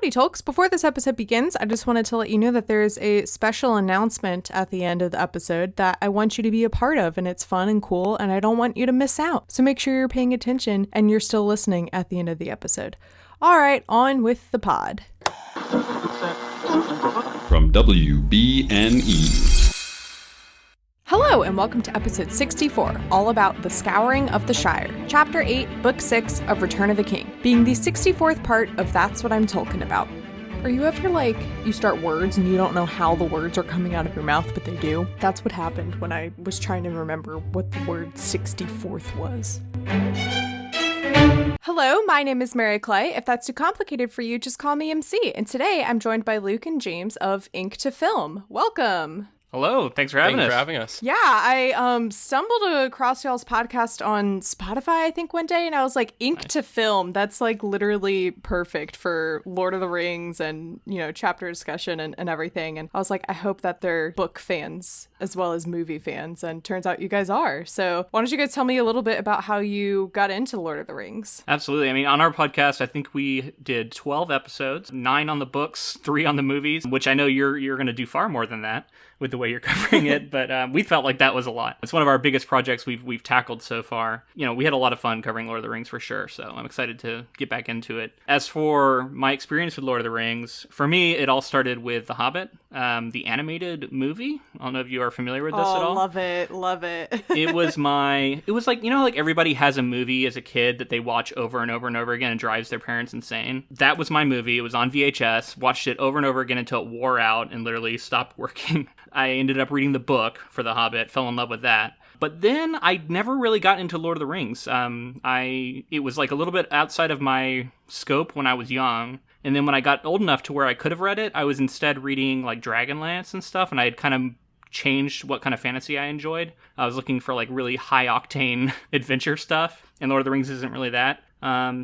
Howdy, Tolks. Before this episode begins, I just wanted to let you know that there's a special announcement at the end of the episode that I want you to be a part of, and it's fun and cool, and I don't want you to miss out. So make sure you're paying attention and you're still listening at the end of the episode. All right, on with the pod. From WBNE. Hello, and welcome to episode 64, all about the Scouring of the Shire, Chapter 8, Book 6 of Return of the King, being the 64th part of That's What I'm Tolkien About. Are you ever like, you start words and you don't know how the words are coming out of your mouth, but they do? That's what happened when I was trying to remember what the word 64th was. Hello, my name is Mary Clay. If that's too complicated for you, just call me MC. And today I'm joined by Luke and James of Ink to Film. Welcome. Hello, thanks for having us. Yeah, I stumbled across y'all's podcast on Spotify, I think, one day, and I was like, Ink to Film. That's like literally perfect for Lord of the Rings and, you know, chapter discussion and everything. And I was like, I hope that they're book fans as well as movie fans. And turns out you guys are. So why don't you guys tell me a little bit about how you got into Lord of the Rings? Absolutely. I mean, on our podcast, I think we did 12 episodes, 9 on the books, 3 on the movies, which I know you're going to do far more than that with the way you're covering it, but we felt like that was a lot. It's one of our biggest projects we've tackled so far. You know, we had a lot of fun covering Lord of the Rings for sure, so I'm excited to get back into it. As for my experience with Lord of the Rings, for me, it all started with The Hobbit, the animated movie. I don't know if you are familiar with this at all. Love it. It was like, you know, like everybody has a movie as a kid that they watch over and over and over again and drives their parents insane. That was my movie. It was on VHS, watched it over and over again until it wore out and literally stopped working. I ended up reading the book for The Hobbit, fell in love with that. But then I never really got into Lord of the Rings. It was like a little bit outside of my scope when I was young. And then when I got old enough to where I could have read it, I was instead reading like Dragonlance and stuff. And I had kind of changed what kind of fantasy I enjoyed. I was looking for like really high octane adventure stuff. And Lord of the Rings isn't really that.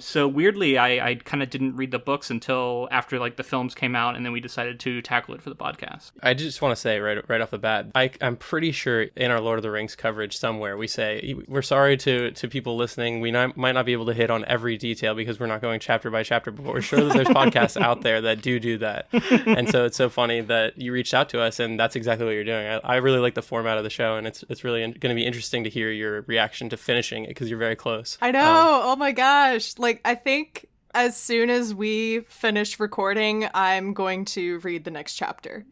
So weirdly, I kind of didn't read the books until after like the films came out, and then we decided to tackle it for the podcast. I just want to say right off the bat, I'm pretty sure in our Lord of the Rings coverage somewhere we say we're sorry to people listening. We might not be able to hit on every detail because we're not going chapter by chapter, but we're sure that there's podcasts out there that do that. And so it's so funny that you reached out to us, and that's exactly what you're doing. I really like the format of the show, and it's really going to be interesting to hear your reaction to finishing it because you're very close. I know. Oh my gosh. Like, I think as soon as we finish recording, I'm going to read the next chapter,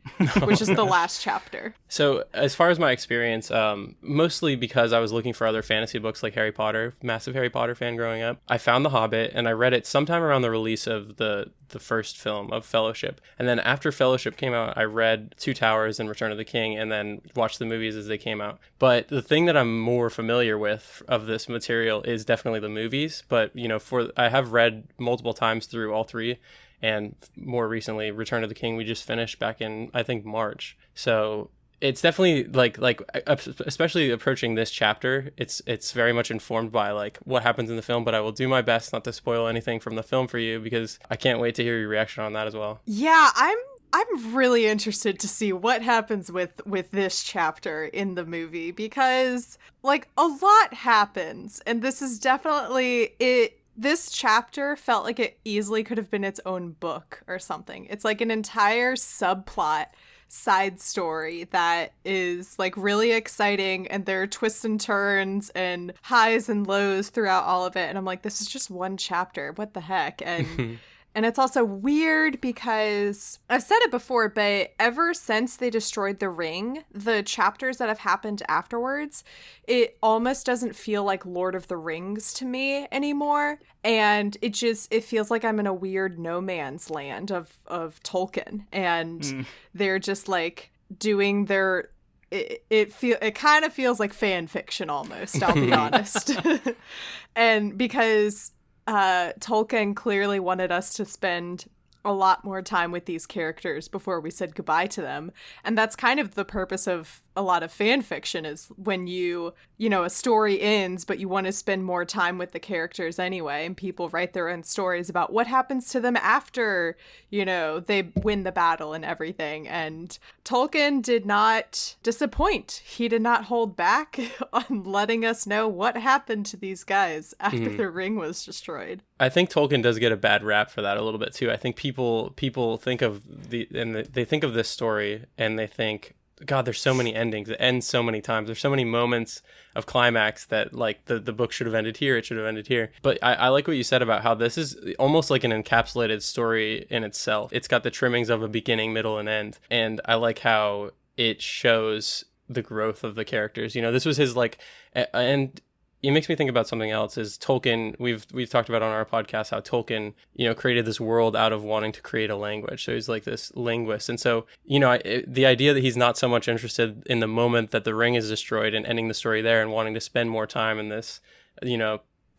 which is the last chapter. So as far as my experience, mostly because I was looking for other fantasy books like Harry Potter, massive Harry Potter fan growing up, I found The Hobbit and I read it sometime around the release of the first film of Fellowship. And then after Fellowship came out, I read Two Towers and Return of the King and then watched the movies as they came out. But the thing that I'm more familiar with of this material is definitely the movies. But, you know, I have read multiple times through all three. And more recently, Return of the King, we just finished back in, I think, March. So it's definitely like especially approaching this chapter, it's very much informed by like what happens in the film, but I will do my best not to spoil anything from the film for you because I can't wait to hear your reaction on that as well. Yeah, I'm really interested to see what happens with this chapter in the movie because like a lot happens, and this is definitely it. This chapter felt like it easily could have been its own book or something. It's like an entire subplot side story that is like really exciting, and there are twists and turns and highs and lows throughout all of it, and I'm like, this is just one chapter, what the heck? And and it's also weird because I've said it before, but ever since they destroyed the ring, the chapters that have happened afterwards, it almost doesn't feel like Lord of the Rings to me anymore. And it feels like I'm in a weird no man's land of Tolkien. And they're just like doing their... It kind of feels like fan fiction almost, I'll be honest. And because Tolkien clearly wanted us to spend a lot more time with these characters before we said goodbye to them. And that's kind of the purpose of a lot of fan fiction is when a story ends, but you want to spend more time with the characters anyway, and people write their own stories about what happens to them after, they win the battle and everything. And Tolkien did not disappoint. He did not hold back on letting us know what happened to these guys after the ring was destroyed. I think Tolkien does get a bad rap for that a little bit too. I think people think of they think of this story and they think, God, there's so many endings. It ends so many times. There's so many moments of climax that like the book should have ended here. It should have ended here. But I like what you said about how this is almost like an encapsulated story in itself. It's got the trimmings of a beginning, middle, and end. And I like how it shows the growth of the characters. This was his and it makes me think about something else. Is Tolkien, we've talked about on our podcast how Tolkien, created this world out of wanting to create a language. So he's like this linguist. And so, the idea that he's not so much interested in the moment that the ring is destroyed and ending the story there and wanting to spend more time in this,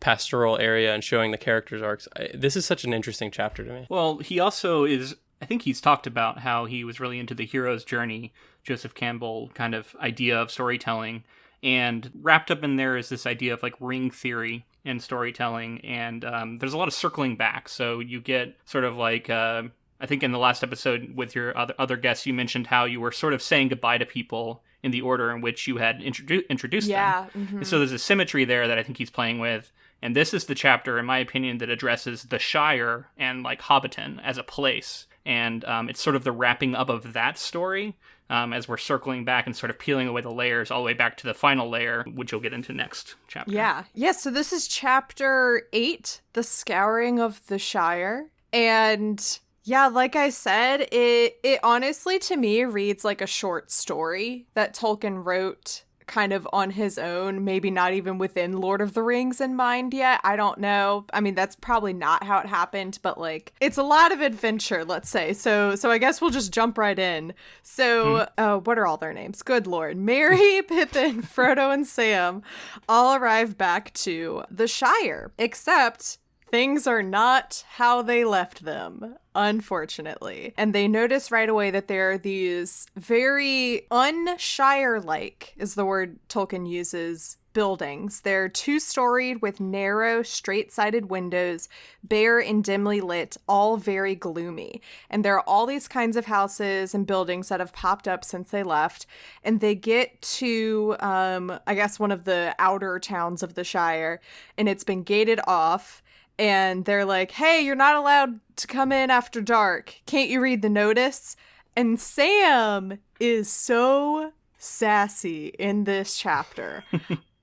pastoral area and showing the characters' arcs. This is such an interesting chapter to me. Well, he also is, I think he's talked about how he was really into the hero's journey, Joseph Campbell kind of idea of storytelling. And wrapped up in there is this idea of like ring theory in storytelling. And there's a lot of circling back. So you get sort of like, I think in the last episode with your other guests, you mentioned how you were sort of saying goodbye to people in the order in which you had introduced them. Mm-hmm. And so there's a symmetry there that I think he's playing with. And this is the chapter, in my opinion, that addresses the Shire and like Hobbiton as a place. And it's sort of the wrapping up of that story as we're circling back and sort of peeling away the layers all the way back to the final layer, which you'll get into next chapter. Yeah. So this is chapter 8, The Scouring of the Shire. And yeah, like I said, it honestly to me reads like a short story that Tolkien wrote kind of on his own, maybe not even within Lord of the Rings in mind yet. I don't know. I mean, that's probably not how it happened, but like it's a lot of adventure, let's say. So I guess we'll just jump right in. So what are all their names? Good Lord. Merry, Pippin, Frodo, and Sam all arrive back to the Shire, except things are not how they left them, unfortunately. And they notice right away that there are these very un-Shire-like, is the word Tolkien uses, buildings. They're 2-storied with narrow, straight-sided windows, bare and dimly lit, all very gloomy. And there are all these kinds of houses and buildings that have popped up since they left. And they get to, I guess, one of the outer towns of the Shire, and it's been gated off. And they're like, hey, you're not allowed to come in after dark. Can't you read the notice? And Sam is so sassy in this chapter.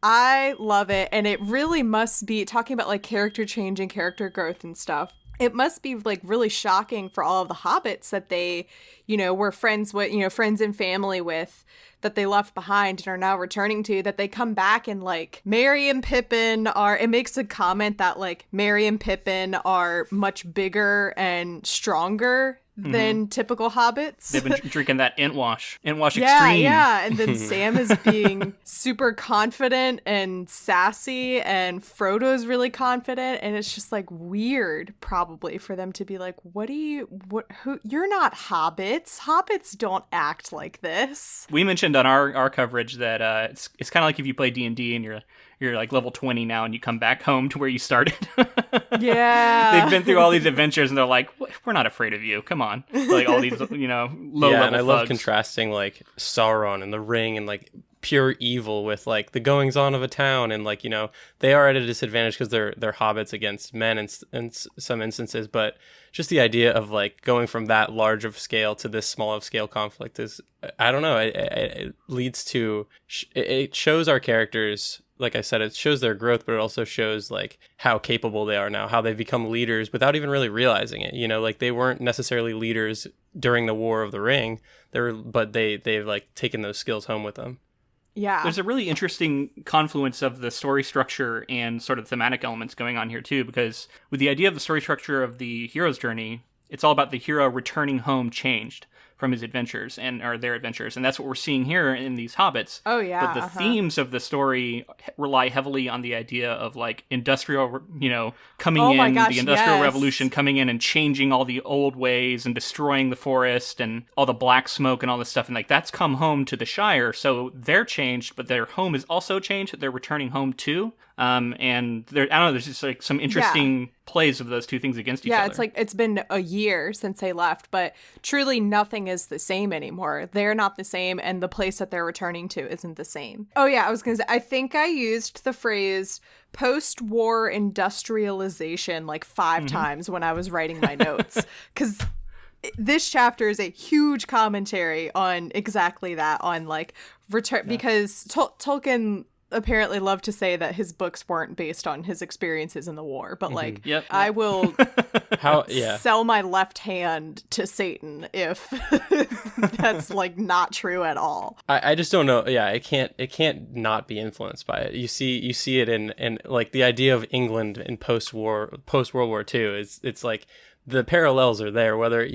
I love it. And it really must be, talking about like character change and character growth and stuff, it must be like really shocking for all of the hobbits that they, were friends with, friends and family with, that they left behind and are now returning to, that they come back and like Merry and Pippin it makes a comment that like Merry and Pippin are much bigger and stronger than typical hobbits. They've been drinking that Entwash yeah, Extreme. Yeah, and then Sam is being super confident and sassy, and Frodo's really confident, and it's just like weird probably for them to be like, you're not hobbits. Hobbits don't act like this. We mentioned on our coverage that it's kind of like if you play D&D and you're like level 20 now and you come back home to where you started. Yeah. They've been through all these adventures and they're like, we're not afraid of you. Come on. Like all these, low level and I love thugs. contrasting like Sauron and the Ring and like pure evil with like the goings on of a town, and like they are at a disadvantage because they're hobbits against men in some instances, but just the idea of like going from that large of scale to this small of scale conflict is, I don't know, it leads to it shows our characters. Like I said, it shows their growth, but it also shows like how capable they are now, how they've become leaders without even really realizing it. Like they weren't necessarily leaders during the War of the Ring, but they've like taken those skills home with them. Yeah. There's a really interesting confluence of the story structure and sort of thematic elements going on here too, because with the idea of the story structure of the hero's journey, it's all about the hero returning home changed. from his adventures or their adventures. And that's what we're seeing here in these hobbits. Oh, yeah. But the themes of the story rely heavily on the idea of like industrial, coming Oh in, my gosh, the Industrial yes. Revolution coming in and changing all the old ways and destroying the forest and all the black smoke and all this stuff. And like that's come home to the Shire. So they're changed, but their home is also changed. They're returning home too. And there, I don't know, there's just like some interesting plays of those two things against each other. Yeah, it's like it's been a year since they left, but truly nothing is the same anymore. They're not the same, and the place that they're returning to isn't the same. Oh yeah, I was gonna say, I think I used the phrase post-war industrialization like 5 times when I was writing my notes, because this chapter is a huge commentary on exactly that, on like return, because Tolkien apparently loved to say that his books weren't based on his experiences in the war, but like I will sell my left hand to Satan if that's like not true at all. I just don't know. Yeah, it can't not be influenced by it. You see it in like the idea of England in post World War II. It's like the parallels are there, whether,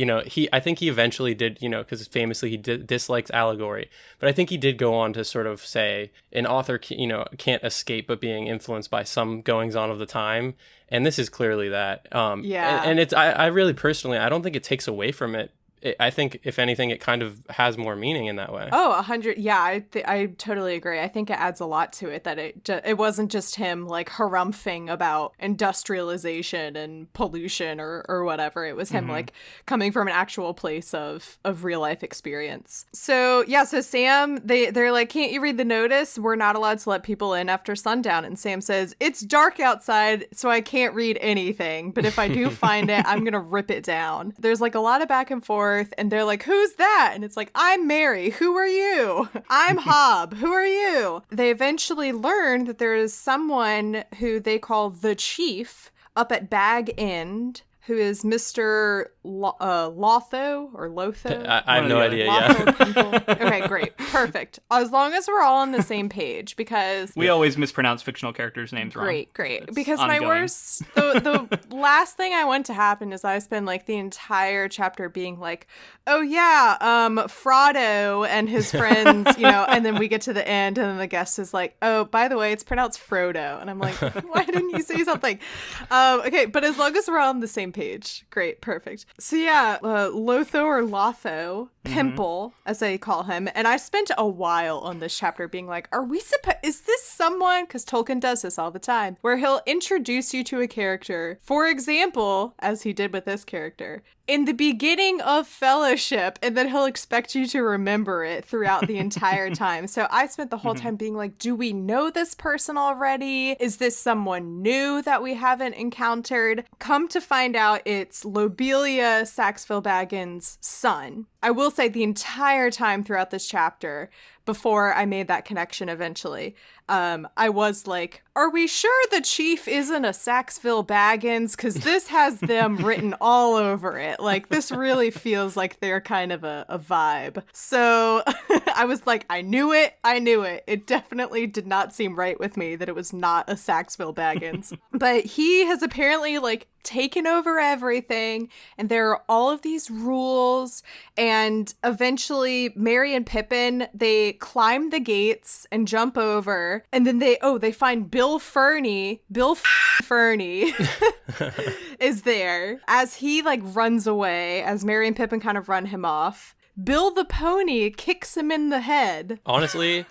I think he eventually did, because famously he dislikes allegory, but I think he did go on to sort of say an author, can't escape but being influenced by some goings on of the time. And this is clearly that. And it's, I really personally, I don't think it takes away from it. I think, if anything, it kind of has more meaning in that way. Oh, 100. Yeah, I totally agree. I think it adds a lot to it, that it wasn't just him like harumphing about industrialization and pollution or whatever. It was him like coming from an actual place of real life experience. So Sam, they're like, can't you read the notice? We're not allowed to let people in after sundown. And Sam says, it's dark outside, so I can't read anything. But if I do find it, I'm going to rip it down. There's like a lot of back and forth. And they're like, who's that? And it's like, I'm Mary. Who are you? I'm Hob. Who are you? They eventually learn that there is someone who they call the Chief up at Bag End, who is Mr. Lotho or Lotho? I have no idea. Okay, great. Perfect. As long as we're all on the same page, because we always mispronounce fictional characters' names wrong. Great. It's because ongoing. my worst, the last thing I want to happen is I spend like the entire chapter being like, oh yeah, Frodo and his friends, and then we get to the end and then the guest is like, oh, by the way, it's pronounced Frodo. And I'm like, why didn't you say something? Okay, but as long as we're all on the same page. Great, perfect. So Lotho or Lotho, Pimple, as they call him, and I spent a while on this chapter being like, is this someone, because Tolkien does this all the time, where he'll introduce you to a character, for example, as he did with this character, in the beginning of Fellowship, and then he'll expect you to remember it throughout the entire time. So I spent the whole time being like, do we know this person already? Is this someone new that we haven't encountered? Come to find out, it's Lobelia Saxville Baggins' son. I will say the entire time throughout this chapter, before I made that connection eventually, I was like, are we sure the Chief isn't a Saxville Baggins? Because this has them written all over it. Like, this really feels like they're kind of a vibe. So I was like, I knew it. It definitely did not seem right with me that it was not a Saxville Baggins. But he has apparently, like, taken over everything, and there are all of these rules, and eventually Merry and Pippin, they climb the gates and jump over, and then they find Bill Ferny is there as he like runs away, as Merry and Pippin kind of run him off. Bill the pony kicks him in the head. Honestly,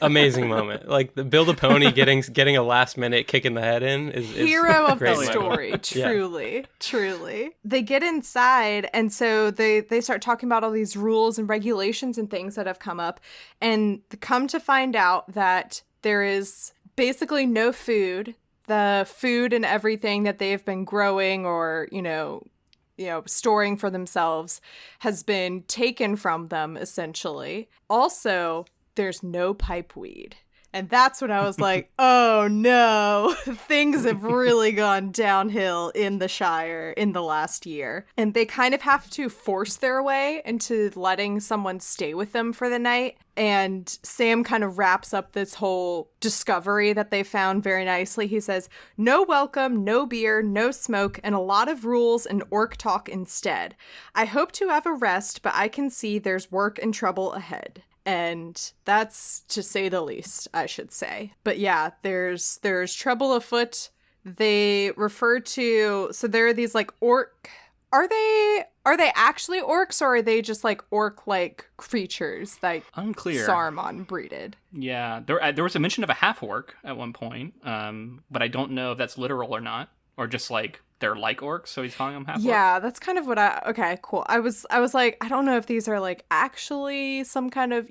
amazing moment. Like the Bill the pony getting a last minute kick in the head is hero of the moment. story. Truly. They get inside, and so they start talking about all these rules and regulations and things that have come up, and come to find out that there is basically no food. The food and everything that they've been growing or, storing for themselves has been taken from them, essentially. Also, there's no pipe weed. And that's when I was like, oh no, things have really gone downhill in the Shire in the last year. And they kind of have to force their way into letting someone stay with them for the night. And Sam kind of wraps up this whole discovery that they found very nicely. He says, no welcome, no beer, no smoke, and a lot of rules and orc talk instead. I hope to have a rest, but I can see there's work and trouble ahead. And that's to say the least, I should say. But yeah, there's trouble afoot. They refer to, so there are these like orc, are they actually orcs, or are they just like orc-like creatures like unclear Saruman breeded? Yeah, there was a mention of a half orc at one point, but I don't know if that's literal or not, or just like they're like orcs, so he's calling them half orcs. Yeah, that's kind of what okay, cool. I was like, I don't know if these are like actually some kind of,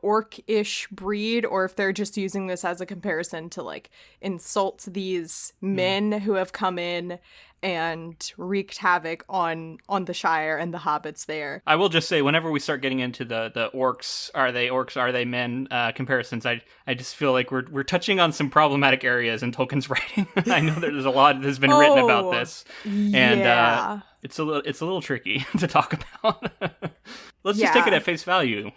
orc-ish breed, or if they're just using this as a comparison to like insult these men who have come in and wreaked havoc on the Shire and the hobbits there. I will just say, whenever we start getting into the orcs, are they men comparisons, I just feel like we're touching on some problematic areas in Tolkien's writing. I know there's a lot that's been written about this, and it's a little tricky to talk about. Let's just take it at face value.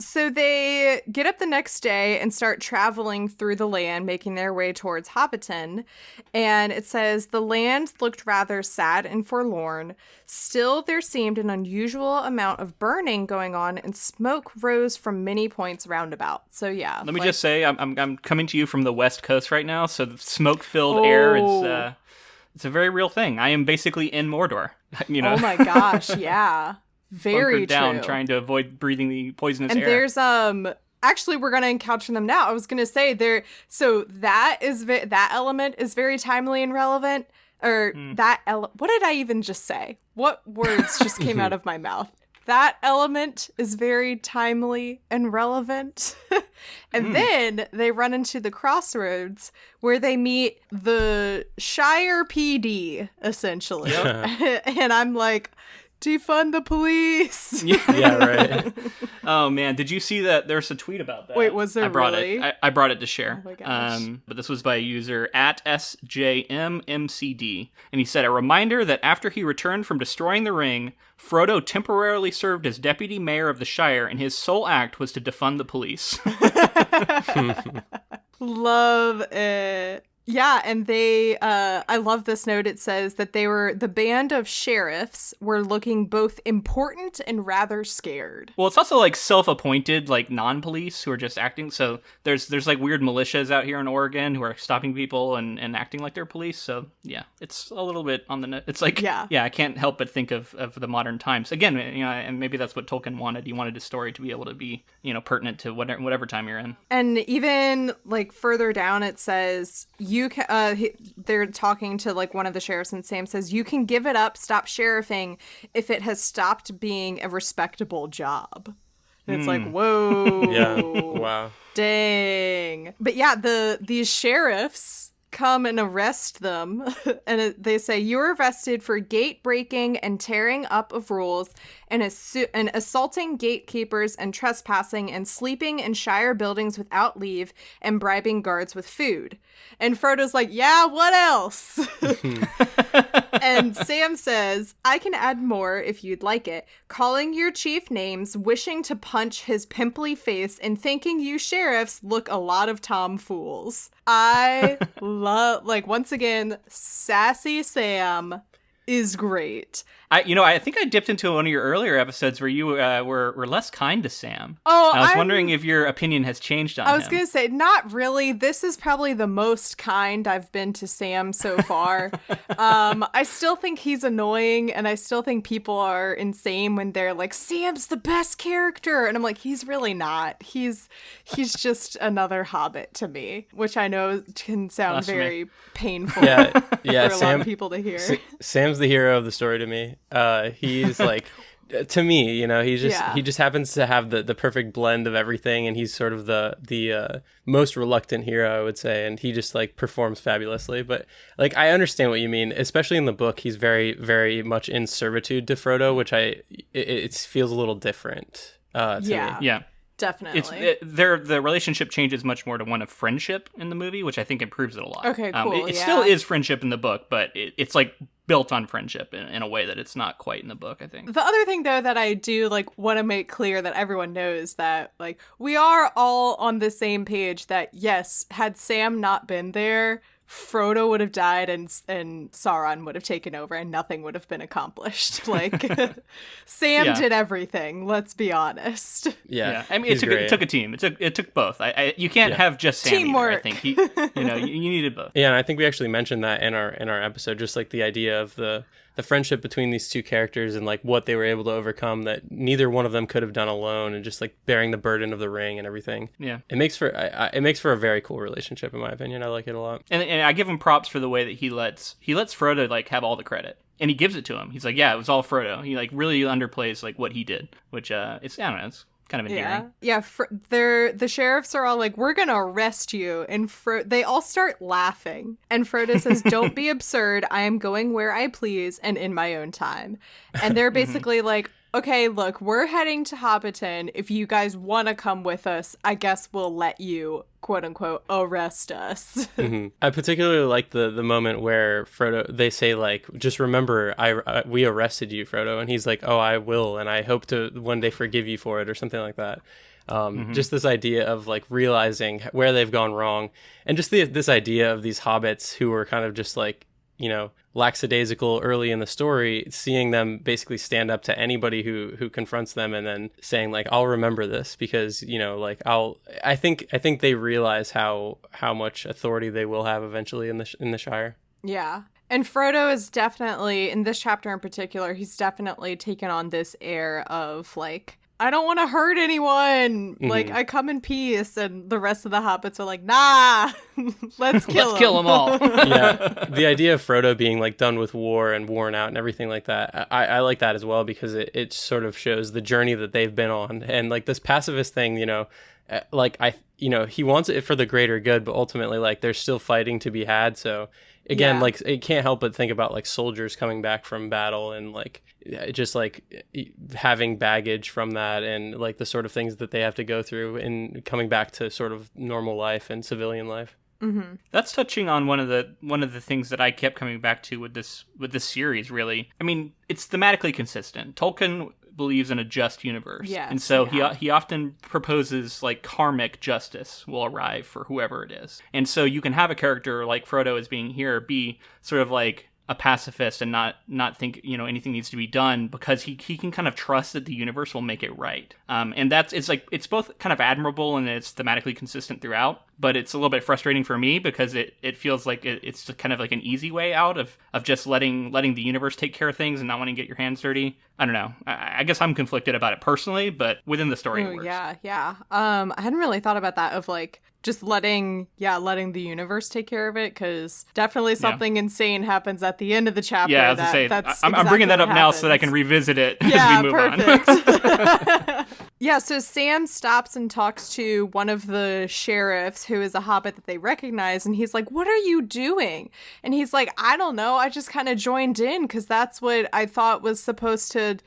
So they get up the next day and start traveling through the land, making their way towards Hobbiton. And it says, the land looked rather sad and forlorn. Still, there seemed an unusual amount of burning going on, and smoke rose from many points roundabout. So yeah. Let me just say, I'm coming to you from the West Coast right now, so the smoke-filled air is it's a very real thing. I am basically in Mordor. Oh my gosh, yeah. Very bunkered down, true. trying to avoid breathing the poisonous and air. There's actually, we're gonna encounter them now. I was gonna say so that element is very timely and relevant. Or what did I even just say? What words just came out of my mouth? That element is very timely and relevant. And then they run into the crossroads where they meet the Shire PD, essentially. Yep. And I'm like, defund the police. Yeah, right. Oh man, did you see that? There's a tweet about that. Wait, was there I brought really? I brought it to share. Oh my gosh. But this was by a user at SJMMCD, and he said, a reminder that after he returned from destroying the ring, Frodo temporarily served as deputy mayor of the Shire, and his sole act was to defund the police. Love it. Yeah, and they, I love this note. It says that the band of sheriffs were looking both important and rather scared. Well, it's also like self-appointed, like non-police who are just acting. So there's like weird militias out here in Oregon who are stopping people and acting like they're police. So yeah, it's a little bit on the, it's like, yeah, I can't help but think of the modern times. Again, and maybe that's what Tolkien wanted. He wanted his story to be able to be, pertinent to whatever time you're in. And even like further down, it says, they're talking to like one of the sheriffs, and Sam says, you can give it up, stop sheriffing, if it has stopped being a respectable job. And it's like, whoa. Yeah. Wow. Dang. But yeah, these sheriffs come and arrest them, and they say, you're arrested for gate breaking and tearing up of rules and assaulting gatekeepers and trespassing and sleeping in Shire buildings without leave and bribing guards with food. And Frodo's like, yeah, what else? And Sam says, I can add more if you'd like it. Calling your chief names, wishing to punch his pimply face, and thinking you sheriffs look a lot of tomfools. I love, once again, sassy Sam is great. I think I dipped into one of your earlier episodes where you were less kind to Sam. Oh, I was wondering if your opinion has changed on him. I was going to say, not really. This is probably the most kind I've been to Sam so far. I still think he's annoying, and I still think people are insane when they're like, Sam's the best character. And I'm like, he's really not. He's just another hobbit to me, which I know can sound very painful yeah, for a lot of people to hear. Sam's the hero of the story to me. He's like, to me, he just happens to have the perfect blend of everything, and he's sort of the most reluctant hero, I would say, and he just performs fabulously. But I understand what you mean, especially in the book. He's very, very much in servitude to Frodo, which it feels a little different to me. Yeah. Definitely. The relationship changes much more to one of friendship in the movie, which I think improves it a lot. Okay, cool. It still is friendship in the book, but it's like built on friendship in a way that it's not quite in the book, I think. The other thing, though, that I do like want to make clear that everyone knows that like we are all on the same page that yes, had Sam not been there, Frodo would have died and Sauron would have taken over and nothing would have been accomplished. Like Sam did everything, let's be honest. Yeah. I mean, it took a team. It took both. You can't have just Sam Teamwork. either, I think. You needed both. Yeah, and I think we actually mentioned that in our episode, just like the idea of the friendship between these two characters and like what they were able to overcome that neither one of them could have done alone, and just like bearing the burden of the ring and everything. Yeah, it makes for a very cool relationship in my opinion. I like it a lot, and I give him props for the way that he lets Frodo like have all the credit, and he gives it to him. He's like, yeah, it was all Frodo. He like really underplays like what he did, which it's I don't know, it's kind of endearing. Yeah. The sheriffs are all like, we're gonna arrest you, and they all start laughing. And Frodo says, "Don't be absurd. I am going where I please and in my own time." And they're basically like, "Okay, look, we're heading to Hobbiton. If you guys want to come with us, I guess we'll let you, quote unquote, arrest us." Mm-hmm. I particularly like the moment where Frodo, they say like, "Just remember, we arrested you, Frodo," and he's like, "Oh, I will, and I hope to one day forgive you for it," or something like that. Just this idea of like realizing where they've gone wrong, and just this idea of these hobbits who were kind of just like, lackadaisical early in the story, seeing them basically stand up to anybody who confronts them, and then saying like, "I'll remember this," because I think they realize how much authority they will have eventually in the Shire. Yeah. And Frodo is definitely, in this chapter in particular, he's definitely taken on this air of like, I don't want to hurt anyone. Mm-hmm. Like, I come in peace. And the rest of the hobbits are like, nah, let's kill them all. Yeah. The idea of Frodo being like done with war and worn out and everything like that, I like that as well, because it sort of shows the journey that they've been on. And like this pacifist thing, he wants it for the greater good, but ultimately like there's still fighting to be had. So again, like it can't help but think about like soldiers coming back from battle and like just like having baggage from that, and like the sort of things that they have to go through in coming back to sort of normal life and civilian life. Mm-hmm. That's touching on one of the things that I kept coming back to with this series. Really, I mean, it's thematically consistent. Tolkien believes in a just universe, and so he often proposes like karmic justice will arrive for whoever it is, and so you can have a character like Frodo as being here be sort of like a pacifist and not think anything needs to be done, because he can kind of trust that the universe will make it right, and it's both kind of admirable and it's thematically consistent throughout, but it's a little bit frustrating for me because it feels like it's kind of like an easy way out of just letting the universe take care of things and not wanting to get your hands dirty. I don't know. I guess I'm conflicted about it personally, but within the story it works. Yeah. I hadn't really thought about that, of like just letting the universe take care of it, because definitely something insane happens at the end of the chapter. Yeah, I'm bringing that up now so that I can revisit it as we move on. Yeah, so Sam stops and talks to one of the sheriffs, who is a hobbit that they recognize, and he's like, "What are you doing?" And he's like, "I don't know, I just kind of joined in because that's what I thought was supposed to,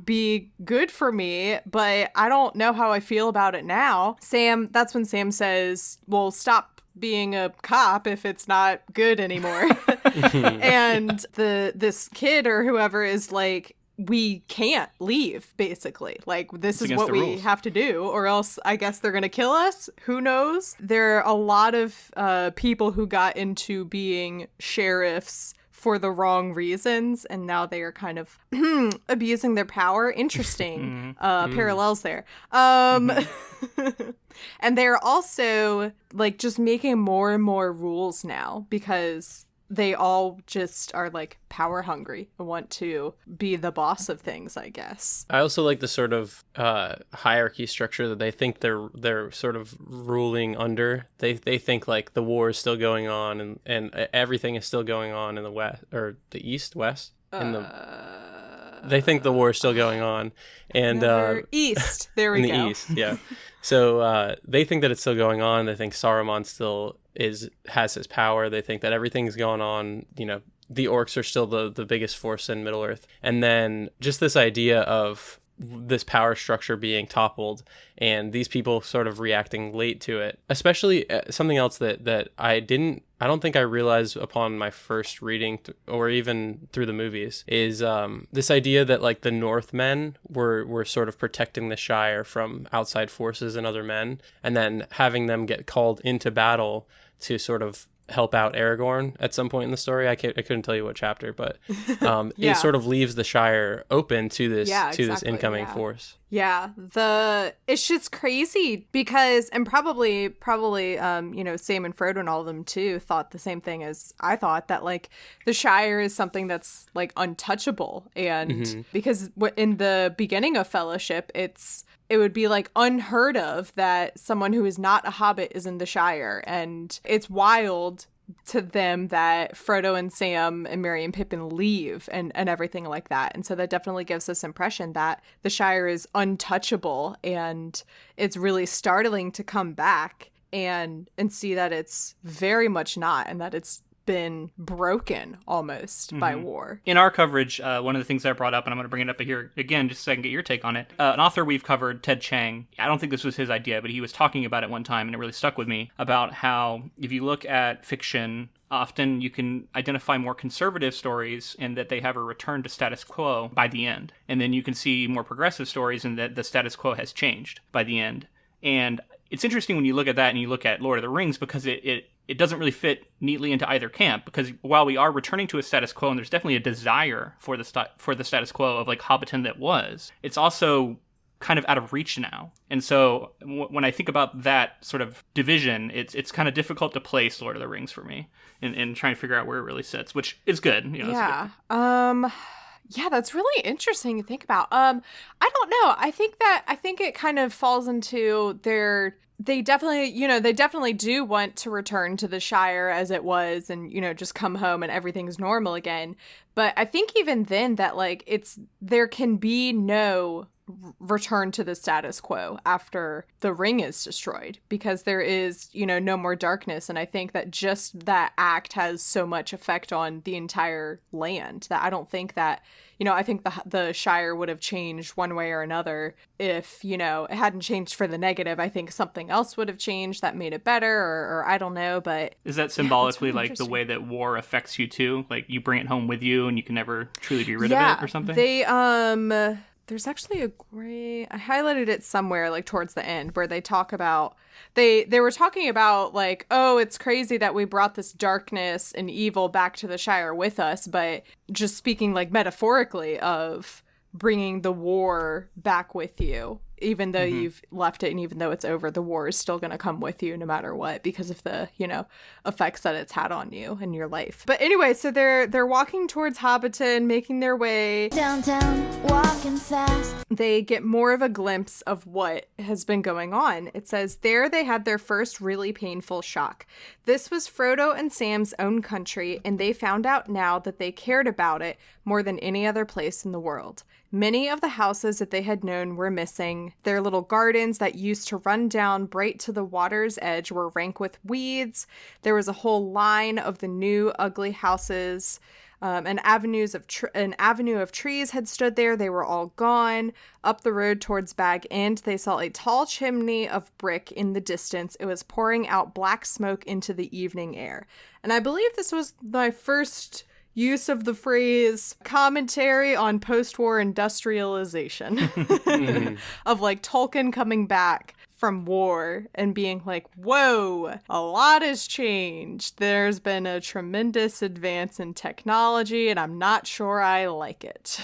be good for me, but I don't know how I feel about it now." That's when Sam says, "Well, stop being a cop if it's not good anymore." And this kid or whoever is like, "We can't leave, basically. Like, this is what we have to do, or else I guess they're going to kill us. Who knows?" There are a lot of people who got into being sheriffs for the wrong reasons, and now they are kind of abusing their power. Interesting parallels there. And they're also like just making more and more rules now, because they all just are like power hungry and want to be the boss of things, I guess. I also like the sort of hierarchy structure that they think they're sort of ruling under. They think like the war is still going on, and everything is still going on in the west or the east west. They think the war is still going on, and east. There we go. In the east, yeah. So they think that it's still going on. They think Saruman still has his power. They think that everything's going on. The orcs are still the biggest force in Middle Earth. And then just this idea of this power structure being toppled, and these people sort of reacting late to it. Especially something else that I don't think I realized upon my first reading or even through the movies is this idea that like the Northmen were sort of protecting the Shire from outside forces and other men, and then having them get called into battle to sort of help out Aragorn at some point in the story. I couldn't tell you what chapter, but it sort of leaves the Shire open to this this incoming force. Yeah, it's just crazy because, and probably Sam and Frodo and all of them too thought the same thing as I thought, that like the Shire is something that's like untouchable, and because in the beginning of Fellowship, it would be like unheard of that someone who is not a hobbit is in the Shire. And it's wild to them that Frodo and Sam and Merry and Pippin leave and everything like that. And so that definitely gives this impression that the Shire is untouchable, and it's really startling to come back and see that it's very much not, and that it's been broken almost by war. In our coverage, one of the things I brought up, and I'm going to bring it up here again just so I can get your take on it, an author we've covered, Ted Chiang, I don't think this was his idea, but he was talking about it one time, and it really stuck with me, about how if you look at fiction, often you can identify more conservative stories in that they have a return to status quo by the end. And then you can see more progressive stories in that the status quo has changed by the end. And it's interesting when you look at that and you look at Lord of the Rings, because it doesn't really fit neatly into either camp, because while we are returning to a status quo, and there's definitely a desire for the status quo of like Hobbiton that was, it's also kind of out of reach now. And so when I think about that sort of division, it's kind of difficult to place Lord of the Rings for me and trying to figure out where it really sits, which is good. Yeah. Yeah, that's really interesting to think about. I don't know. I think it kind of falls into they definitely do want to return to the Shire as it was, and, just come home and everything's normal again. But I think even then that like there can be no return to the status quo after the ring is destroyed, because there is, no more darkness. And I think that just that act has so much effect on the entire land that I don't think that, I think the Shire would have changed one way or another if, it hadn't changed for the negative. I think something else would have changed that made it better, or I don't know, but... Is that symbolically really like the way that war affects you too? Like you bring it home with you and you can never truly be rid of it or something? There's actually I highlighted it somewhere like towards the end where they talk about, they were talking about like, oh, it's crazy that we brought this darkness and evil back to the Shire with us, but just speaking like metaphorically of bringing the war back with you, even though you've left it and even though it's over, the war is still going to come with you no matter what, because of the, effects that it's had on you and your life. But anyway, so they're walking towards Hobbiton, making their way downtown, walking fast. They get more of a glimpse of what has been going on. It says, there they had their first really painful shock. This was Frodo and Sam's own country, and they found out now that they cared about it more than any other place in the world. Many of the houses that they had known were missing. Their little gardens that used to run down bright to the water's edge were rank with weeds. There was a whole line of the new ugly houses. An avenue of trees had stood there. They were all gone. Up the road towards Bag End, they saw a tall chimney of brick in the distance. It was pouring out black smoke into the evening air. And I believe this was my first use of the phrase commentary on post-war industrialization of like Tolkien coming back from war and being like, whoa, a lot has changed. There's been a tremendous advance in technology and I'm not sure I like it.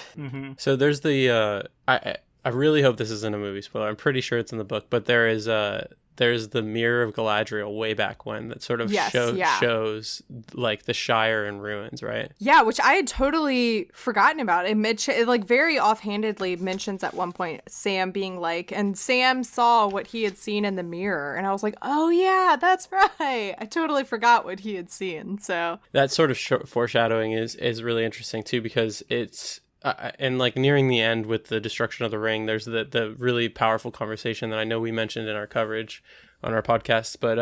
So there's the I really hope this isn't a movie spoiler. I'm pretty sure it's in the book, but there's the Mirror of Galadriel way back when that sort of shows like the Shire in ruins, right? Yeah, which I had totally forgotten about. It like very offhandedly mentions at one point Sam being like, and Sam saw what he had seen in the mirror. And I was like, oh yeah, that's right. I totally forgot what he had seen. So that sort of foreshadowing is really interesting too, because it's, and like nearing the end with the destruction of the ring, there's the really powerful conversation that I know we mentioned in our coverage on our podcast, but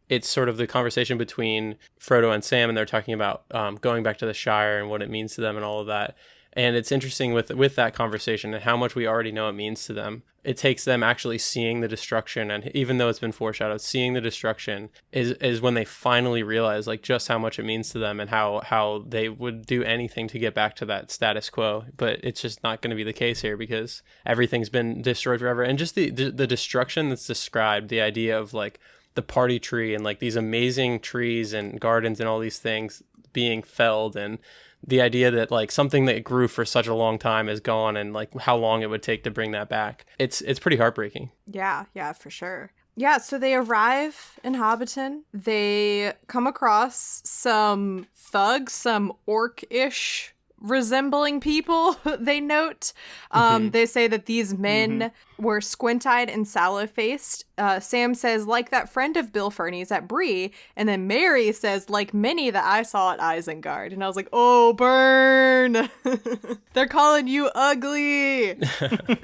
it's sort of the conversation between Frodo and Sam, and they're talking about going back to the Shire and what it means to them and all of that. And it's interesting with that conversation and how much we already know it means to them. It takes them actually seeing the destruction, and even though it's been foreshadowed, seeing the destruction is when they finally realize like just how much it means to them and how they would do anything to get back to that status quo. But it's just not going to be the case here because everything's been destroyed forever. And just the destruction that's described, the idea of like the party tree and like these amazing trees and gardens and all these things being felled, and the idea that like something that grew for such a long time is gone, and like how long it would take to bring that back. It's pretty heartbreaking. Yeah, for sure. Yeah, so they arrive in Hobbiton. They come across some thugs, some orc-ish resembling people, they note. They say that these men were squint-eyed and sallow-faced. Sam says, like that friend of Bill Ferny's at Bree. And then Mary says, like many that I saw at Isengard. And I was like, oh, burn! They're calling you ugly!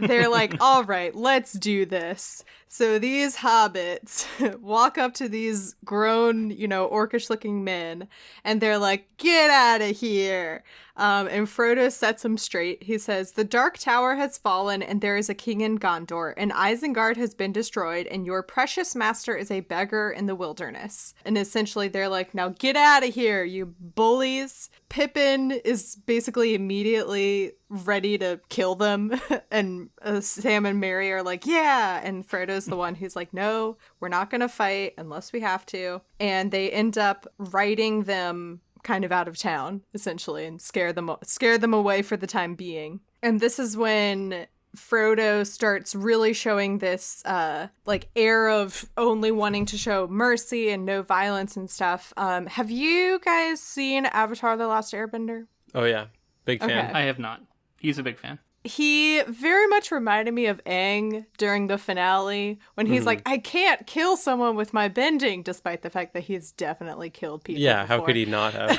They're like, all right, let's do this. So these hobbits walk up to these grown, orcish-looking men, and they're like, get out of here! And Frodo sets him straight. He says, the Dark Tower has fallen, and there is a king in Gondor, and Isengard has been destroyed, and your precious master is a beggar in the wilderness. And essentially, they're like, now get out of here, you bullies. Pippin is basically immediately ready to kill them, and Sam and Mary are like, yeah, and Frodo's the one who's like, no, we're not gonna fight unless we have to. And they end up riding them kind of out of town, essentially, and scare them away for the time being. And this is when Frodo starts really showing this air of only wanting to show mercy and no violence and stuff. Have you guys seen Avatar: The Last Airbender? Oh yeah, big fan. Okay. I have not. He's a big fan. He very much reminded me of Aang during the finale when he's like, I can't kill someone with my bending, despite the fact that he's definitely killed people Yeah, before. how could he not have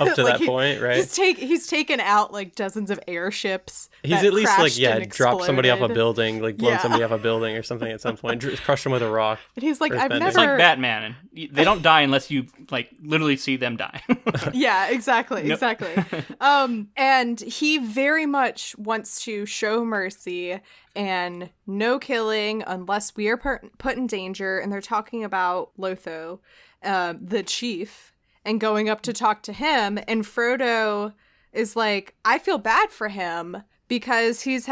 up to that point, right? He's taken out like dozens of airships. He's at least dropped somebody off a building, like blown somebody off a building or something at some point, crushed them with a rock. And he's like, I've never... It's like Batman, and they don't die unless you like literally see them die. Yeah, exactly. And he very much wants to show mercy and no killing unless we are put in danger. And they're talking about Lotho, the chief, and going up to talk to him. And Frodo is like, I feel bad for him because he's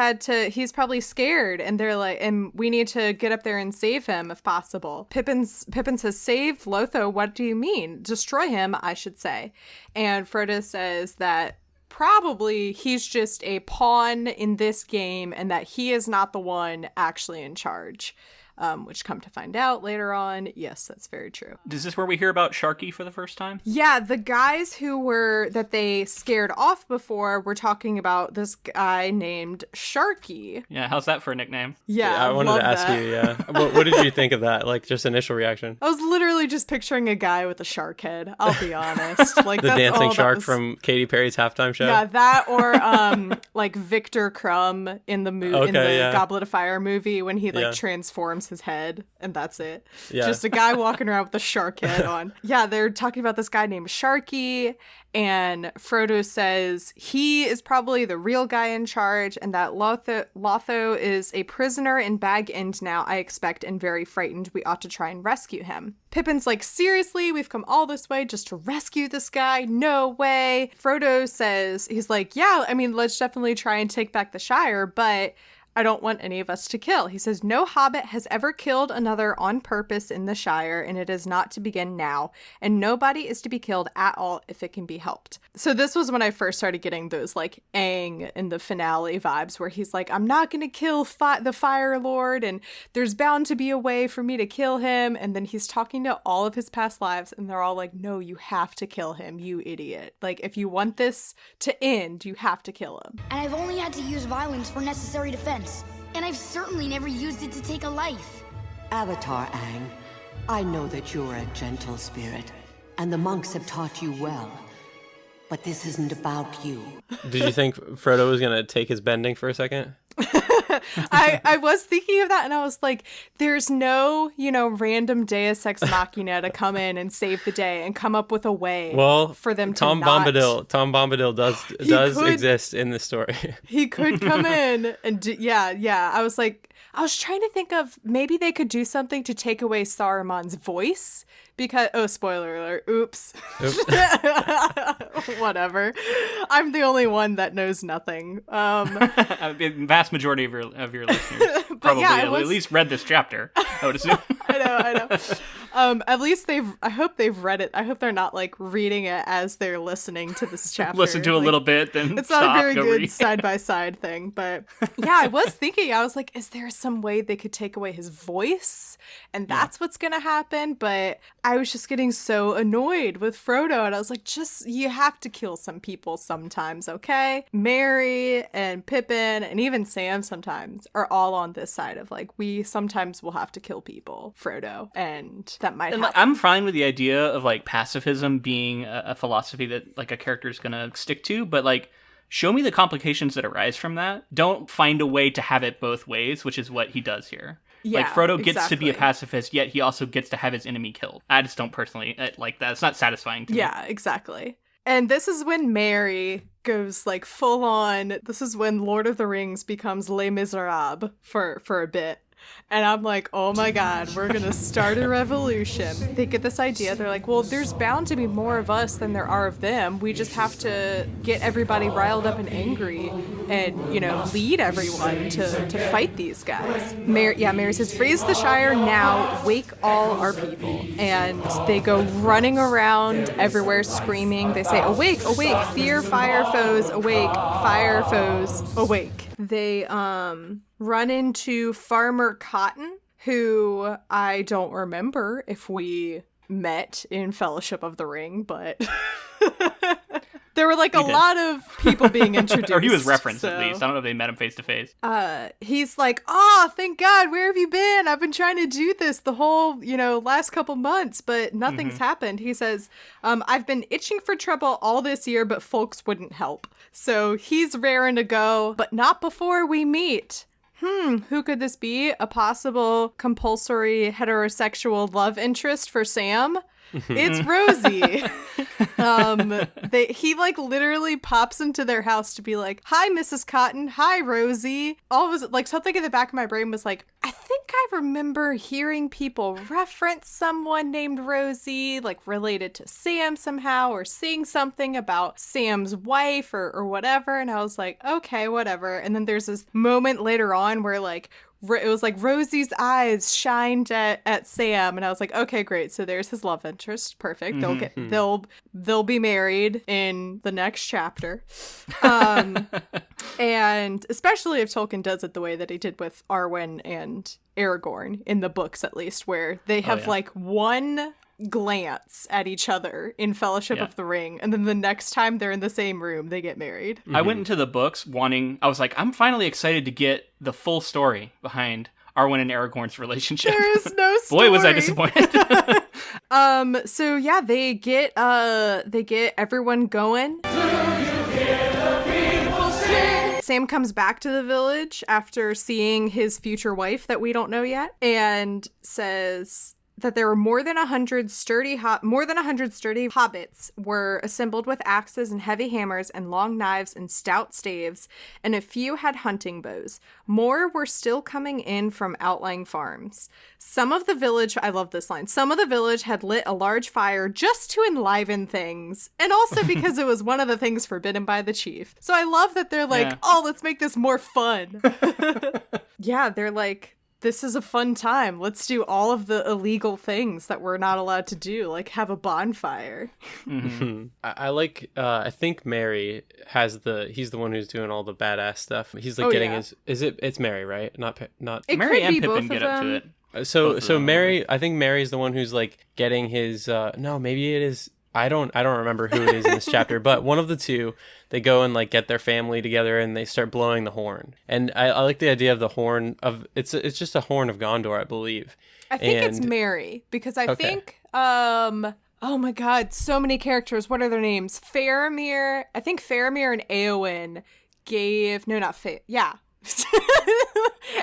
probably scared, and they're like, and we need to get up there and save him if possible. Pippin says, save Lotho? What do you mean? Destroy him, I should say. And Frodo says that probably he's just a pawn in this game and that he is not the one actually in charge. Which come to find out later on, yes, that's very true. Is this where we hear about Sharky for the first time? Yeah, the guys that they scared off before were talking about this guy named Sharky. Yeah, how's that for a nickname? Yeah, I wanted to ask you, what did you think of that? Like, just initial reaction? I was literally just picturing a guy with a shark head, I'll be honest. Like the dancing shark from Katy Perry's halftime show? Yeah, that or like Victor Crumb in the Goblet of Fire movie when he transforms his head, and that's it. Yeah. Just a guy walking around with a shark head on. Yeah, they're talking about this guy named Sharky, and Frodo says he is probably the real guy in charge, and that Lotho is a prisoner in Bag End now, I expect, and very frightened. We ought to try and rescue him. Pippin's like, seriously? We've come all this way just to rescue this guy? No way. Frodo says, he's like, yeah, I mean, let's definitely try and take back the Shire, but I don't want any of us to kill. He says, no hobbit has ever killed another on purpose in the Shire, and it is not to begin now, and nobody is to be killed at all if it can be helped. So this was when I first started getting those like Aang in the finale vibes where he's like, I'm not going to kill the Fire Lord, and there's bound to be a way for me to kill him. And then he's talking to all of his past lives, and they're all like, no, you have to kill him, you idiot. Like, if you want this to end, you have to kill him. And I've only had to use violence for necessary defense. And I've certainly never used it to take a life. Avatar Aang, I know that you're a gentle spirit, and the monks have taught you well. But this isn't about you. Did you think Frodo was going to take his bending for a second? I was thinking of that, and I was like, there's no, random Deus Ex Machina to come in and save the day and come up with a way for them to Tom Bombadil does could exist in this story. He could come in and yeah. I was trying to think of maybe they could do something to take away Saruman's voice because spoiler alert, oops. Whatever. I'm the only one that knows nothing. The vast majority of your listeners probably at least read this chapter, I would assume. I know. At least I hope they've read it. I hope they're not like reading it as they're listening to this chapter. Listen to a little bit, then it's stop, not a very go good read. side-by-side thing. But yeah, I was thinking, I was like, is there some way they could take away his voice? And that's what's going to happen. But I was just getting so annoyed with Frodo. And I was like, you have to kill some people sometimes, okay? Merry and Pippin and even Sam sometimes are all on this side of like, we sometimes will have to kill people, Frodo. And that might happen. I'm fine with the idea of like pacifism being a philosophy that like a character is going to stick to, but like, show me the complications that arise from that. Don't find a way to have it both ways, which is what he does here. Yeah, like Frodo gets to be a exactly. pacifist, yet he also gets to have his enemy killed. I just don't personally like that. It's not satisfying to me. Yeah, exactly. And this is when Merry goes like full on. This is when Lord of the Rings becomes Les Miserables for a bit. And I'm like, oh my God, we're going to start a revolution. They get this idea. They're like, well, there's bound to be more of us than there are of them. We just have to get everybody riled up and angry and, lead everyone to fight these guys. Mary says, raise the Shire now, wake all our people. And they go running around everywhere screaming. They say, awake, awake, fear fire foes, awake, fire foes, awake. They, run into Farmer Cotton, who I don't remember if we met in Fellowship of the Ring, but there were like a lot of people being introduced. Or he was referenced at least. I don't know if they met him face to face. He's like, oh, thank God, where have you been? I've been trying to do this the whole, last couple months, but nothing's happened. He says, I've been itching for trouble all this year, but folks wouldn't help. So he's raring to go, but not before we meet. Who could this be? A possible compulsory heterosexual love interest for Sam? It's Rosie. He like literally pops into their house to be like, hi, Mrs. Cotton. Hi, Rosie. All of like something in the back of my brain was like, I think I remember hearing people reference someone named Rosie, like related to Sam somehow, or seeing something about Sam's wife or whatever. And I was like, okay, whatever. And then there's this moment later on where like, it was like Rosie's eyes shined at Sam, and I was like, okay, great. So there's his love interest. Perfect. They'll be married in the next chapter. And especially if Tolkien does it the way that he did with Arwen and Aragorn in the books, at least, where they have like one glance at each other in Fellowship of the Ring, and then the next time they're in the same room, they get married. I went into the books I was like, I'm finally excited to get the full story behind Arwen and Aragorn's relationship. There is no story. Boy, was I disappointed. So yeah, they get everyone going. Sam comes back to the village after seeing his future wife that we don't know yet, and says that there were more than 100 sturdy hobbits were assembled with axes and heavy hammers and long knives and stout staves, and a few had hunting bows. More were still coming in from outlying farms. Some of the village, I love this line, some of the village had lit a large fire just to enliven things, and also because it was one of the things forbidden by the chief. So I love that they're like, oh, let's make this more fun. Yeah, they're like, this is a fun time. Let's do all of the illegal things that we're not allowed to do, like have a bonfire. I like, I think Merry he's the one who's doing all the badass stuff. He's like it's Merry, right? Not It Merry could and be Pippin both get of up to them. it. So Merry, I think Merry's the one who's like getting his, no, maybe it is, I don't remember who it is in this chapter, but one of the two, they go and like get their family together and they start blowing the horn. And I like the idea of the horn of, it's just a horn of Gondor, I believe. I think it's Merry, because I think, oh my God, so many characters. What are their names? Faramir. I think Faramir and Éowyn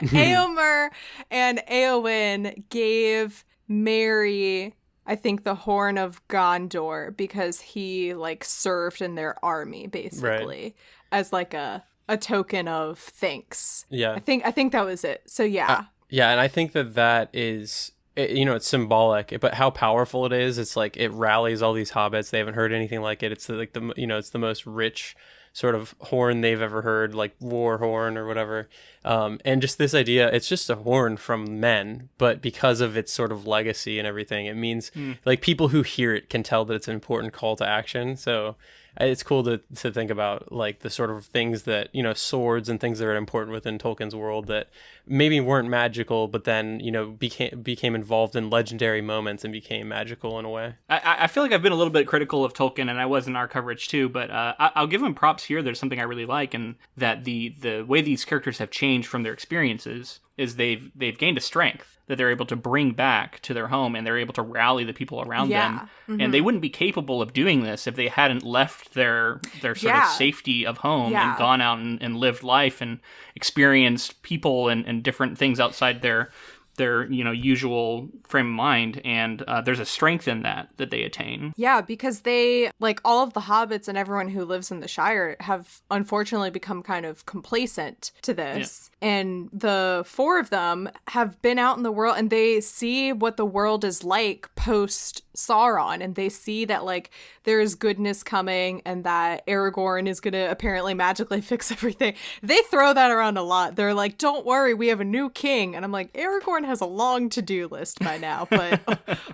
Éomer and Éowyn gave Merry, I think, the Horn of Gondor because he like served in their army basically as like a token of thanks. Yeah. I think that was it. So yeah. Yeah, and I think that is, it's symbolic, but how powerful it is. It's like it rallies all these hobbits. They haven't heard anything like it. It's like it's the most rich sort of horn they've ever heard, like war horn or whatever. And just this idea, it's just a horn from men, but because of its sort of legacy and everything, it means like people who hear it can tell that it's an important call to action. So it's cool to think about like the sort of things that, swords and things that are important within Tolkien's world that maybe weren't magical, but then, became involved in legendary moments and became magical in a way. I feel like I've been a little bit critical of Tolkien, and I was in our coverage too, but I'll give him props here. There's something I really like, and that the way these characters have changed from their experiences is they've gained a strength that they're able to bring back to their home, and they're able to rally the people around them. And they wouldn't be capable of doing this if they hadn't left their sort of safety of home and gone out and lived life and experienced people and different things outside their usual frame of mind, and there's a strength in that they attain. Yeah, because they, like, all of the hobbits and everyone who lives in the Shire have unfortunately become kind of complacent to this. And the 4 of them have been out in the world, and they see what the world is like post Sauron, and they see that like there's goodness coming and that Aragorn is gonna apparently magically fix everything. They throw that around a lot. They're like, don't worry, we have a new king. And I'm like, Aragorn has a long to-do list by now, but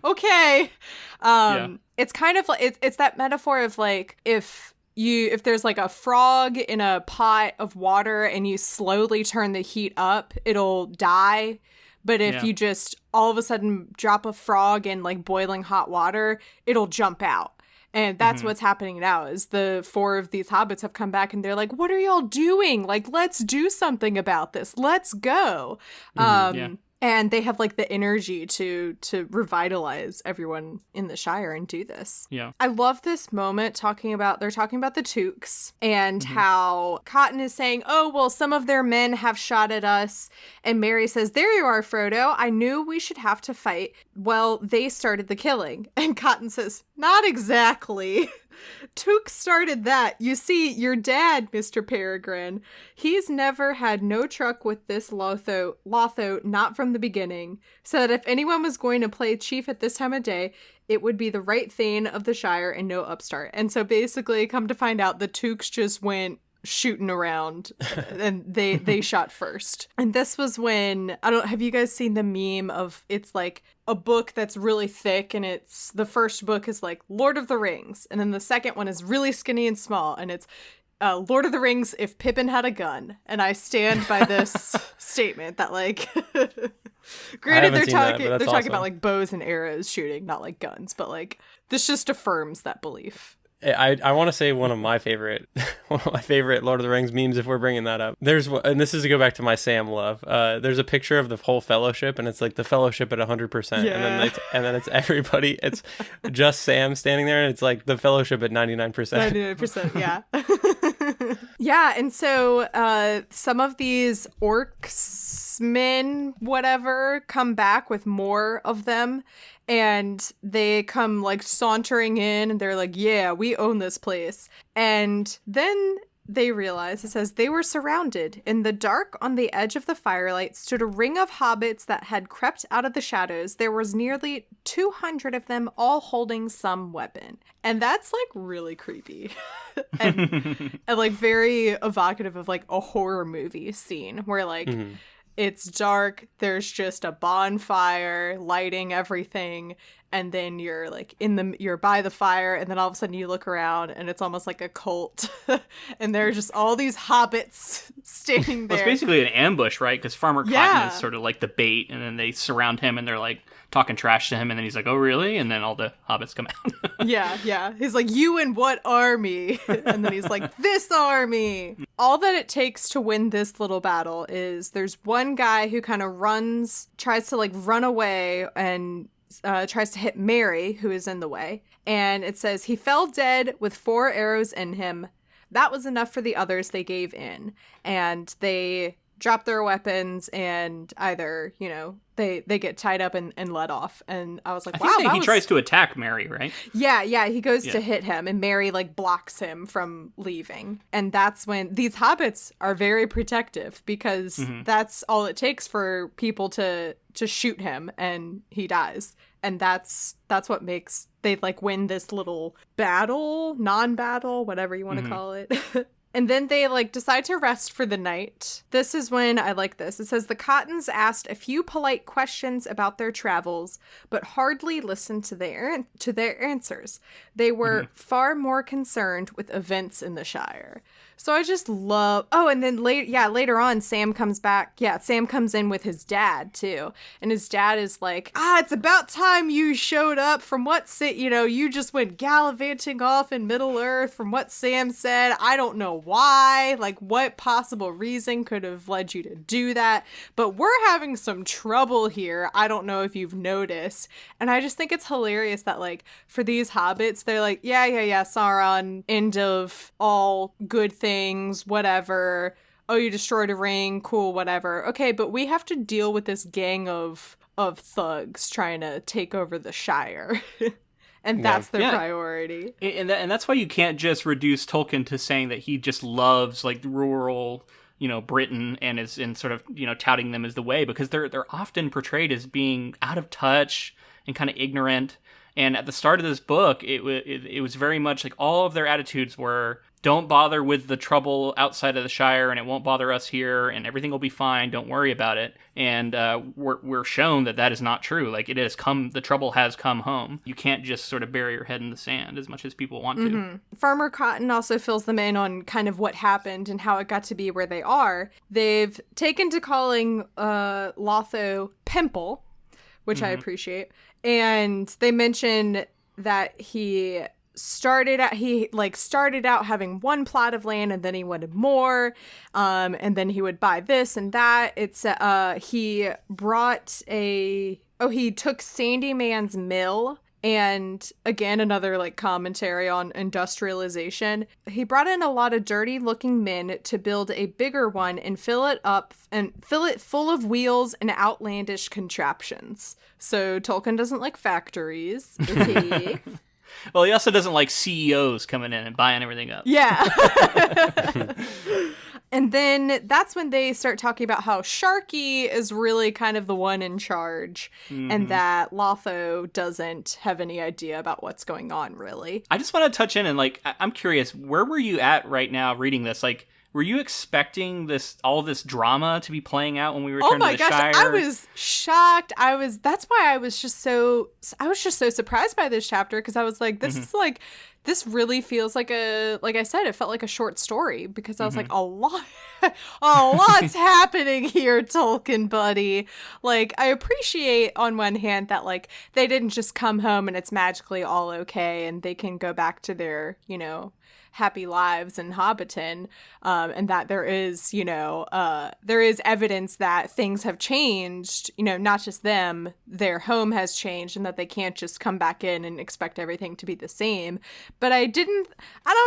okay. It's kind of like it's that metaphor of like if there's like a frog in a pot of water and you slowly turn the heat up, it'll die. But if you just all of a sudden drop a frog in like boiling hot water, it'll jump out. And that's what's happening now is the 4 of these hobbits have come back and they're like, what are y'all doing? Like, let's do something about this. Let's go. And they have like the energy to revitalize everyone in the Shire and do this. Yeah. I love this moment they're talking about the Tooks and how Cotton is saying, oh, well, some of their men have shot at us. And Merry says, there you are, Frodo. I knew we should have to fight. Well, they started the killing. And Cotton says, not exactly. Took started that. You see, your dad, Mr. Peregrine, he's never had no truck with this Lotho, not from the beginning, so that if anyone was going to play chief at this time of day, it would be the right thane of the Shire and no upstart. And so basically, come to find out, the Tooks just went shooting around and they shot first. And this was when, have you guys seen the meme of, it's like a book that's really thick and it's, the first book is like Lord of the Rings, and then the second one is really skinny and small and it's Lord of the Rings if Pippin had a gun. And I stand by this statement that like granted they're talking about like bows and arrows shooting, not like guns, but like this just affirms that belief. I want to say one of my favorite Lord of the Rings memes, if we're bringing that up. And this is to go back to my Sam love. There's a picture of the whole Fellowship, and it's like the Fellowship at 100%, yeah. and then it's everybody. It's just Sam standing there, and it's like the Fellowship at 99%. 99%, yeah. Yeah, and so some of these orcs men, whatever, come back with more of them. And they come like sauntering in and they're like, yeah, we own this place. And then they realize, it says, they were surrounded. In the dark on the edge of the firelight stood a ring of hobbits that had crept out of the shadows. There was nearly 200 of them, all holding some weapon. And that's like really creepy and like very evocative of like a horror movie scene where like it's dark, there's just a bonfire lighting everything, and then you're like you're by the fire, and then all of a sudden you look around and it's almost like a cult and there's just all these hobbits standing there. Well, it's basically an ambush, right? Because Farmer Cotton is sort of like the bait, and then they surround him and they're like talking trash to him, and then he's like, oh really? And then all the hobbits come out. yeah he's like, you and what army? And then he's like, this army. All that it takes to win this little battle is there's one guy who kind of tries to like run away and tries to hit Merry, who is in the way. And it says, he fell dead with 4 arrows in him. That was enough for the others. They gave in. And they drop their weapons and either, they get tied up and let off. And I was like, I wow, think he tries to attack Mary, right? Yeah, he goes to hit him, and Mary like blocks him from leaving. And that's when these hobbits are very protective, because that's all it takes for people to shoot him and he dies. And that's what makes they like win this little battle, non-battle, whatever you want to call it. And then they like decide to rest for the night. This is when I like this. It says the Cottons asked a few polite questions about their travels, but hardly listened to their answers. They were far more concerned with events in the Shire. So I just love... Oh, and then later on, Sam comes back. Yeah, Sam comes in with his dad, too. And his dad is like, it's about time you showed up. From what, you just went gallivanting off in Middle-earth. From what Sam said, I don't know why. Like, what possible reason could have led you to do that? But we're having some trouble here. I don't know if you've noticed. And I just think it's hilarious that, like, for these hobbits, they're like, yeah, Sauron, end of all good things, whatever. Oh, you destroyed a ring, cool, whatever. Okay, but we have to deal with this gang of thugs trying to take over the Shire. And that's their priority. And that's why you can't just reduce Tolkien to saying that he just loves like rural, Britain and is in sort of, touting them as the way, because they're often portrayed as being out of touch and kind of ignorant. And at the start of this book, it was very much like all of their attitudes were, don't bother with the trouble outside of the Shire, and it won't bother us here, and everything will be fine. Don't worry about it. And we're shown that is not true. Like the trouble has come home. You can't just sort of bury your head in the sand as much as people want to. Farmer Cotton also fills them in on kind of what happened and how it got to be where they are. They've taken to calling Lotho Pimple, which I appreciate. And they mention that he started out having one plot of land, and then he wanted more, and then he would buy this and that. It's he took Sandy Man's mill, and again another like commentary on industrialization. He brought in a lot of dirty looking men to build a bigger one and fill it full of wheels and outlandish contraptions. So Tolkien doesn't like factories. Okay. Well, he also doesn't like CEOs coming in and buying everything up. Yeah. And then that's when they start talking about how Sharky is really kind of the one in charge, and that Lotho doesn't have any idea about what's going on, really. I just want to touch in and, like, I'm curious, where were you at right now reading this? Like, were you expecting all this drama to be playing out when we returned to the Shire? I was shocked. That's why I was just so surprised by this chapter, because I was like, this really feels like I said, it felt like a short story, because I was like, a lot's happening here, Tolkien buddy. Like, I appreciate on one hand that like they didn't just come home and it's magically all okay and they can go back to their, happy lives in Hobbiton, and that there is evidence that things have changed, not just them, their home has changed, and that they can't just come back in and expect everything to be the same. But I don't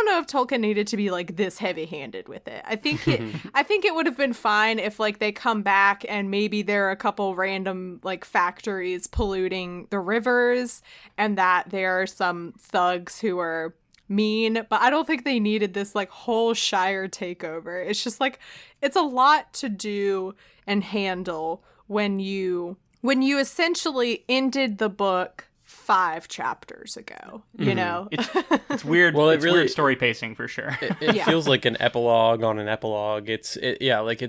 know if Tolkien needed to be like this heavy-handed with it. I think it would have been fine if like they come back and maybe there are a couple random like factories polluting the rivers, and that there are some thugs who are mean, but I don't think they needed this like whole Shire takeover. It's just like, it's a lot to do and handle when you essentially ended the book 5 chapters ago, It's weird. Well, it's weird story pacing for sure. It feels like an epilogue on an epilogue. It's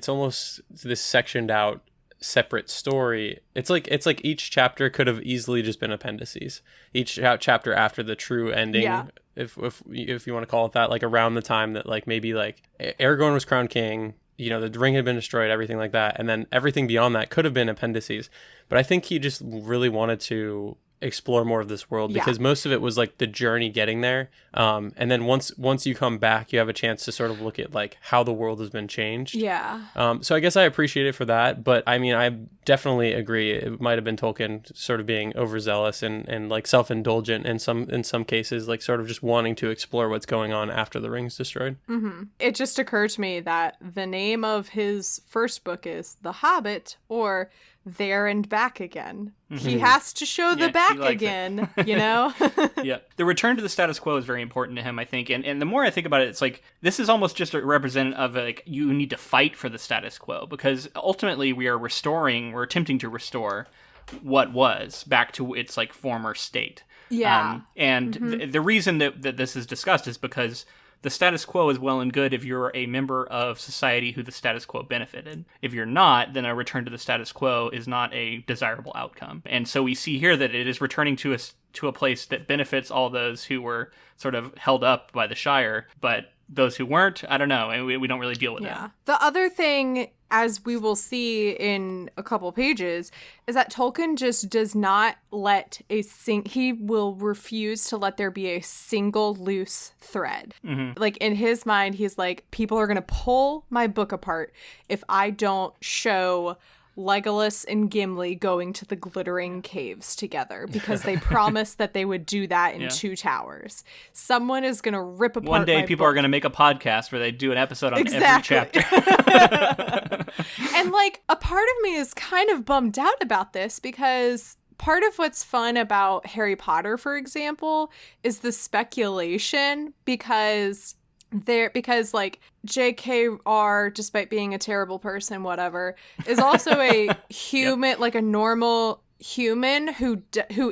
almost this sectioned out separate story. It's like each chapter could have easily just been appendices. Each chapter after the true ending, if you want to call it that, like around the time that like maybe like Aragorn was crowned king, the ring had been destroyed, everything like that, and then everything beyond that could have been appendices. But I think he just really wanted to explore more of this world, Yeah. because most of it was like the journey getting there. And then once you come back, you have a chance to sort of look at like how the world has been changed. Yeah. So I guess I appreciate it for that, but I mean, I definitely agree. It might have been Tolkien sort of being overzealous and like self-indulgent in some cases, like sort of just wanting to explore what's going on after the ring's destroyed. It just occurred to me that the name of his first book is The Hobbit, or There and Back Again. He has to show the Yeah, back he likes it. again, you know? Yeah. The return to the status quo is very important to him, I think. And the more I think about it, it's like, this is almost just a representative of, like, you need to fight for the status quo, because ultimately we're attempting to restore what was back to its, like, former state. Yeah. The reason that this is discussed is because the status quo is well and good if you're a member of society who the status quo benefited. If you're not, then a return to the status quo is not a desirable outcome. And so we see here that it is returning to a place that benefits all those who were sort of held up by the Shire, but those who weren't, I don't know, and we don't really deal with Yeah. it. The other thing, as we will see in a couple pages, is that Tolkien just does not let he will refuse to let there be a single loose thread. Like, in his mind, he's like, people are going to pull my book apart if I don't show Legolas and Gimli going to the glittering caves together, because they promised that they would do that in Two Towers. Someone is going to rip apart One day my people book. are going to make a podcast where they do an episode on Exactly. every chapter. And, like, a part of me is kind of bummed out about this, because part of what's fun about Harry Potter, for example, is the speculation, because like JKR, despite being a terrible person, whatever, is also a human, like a normal human who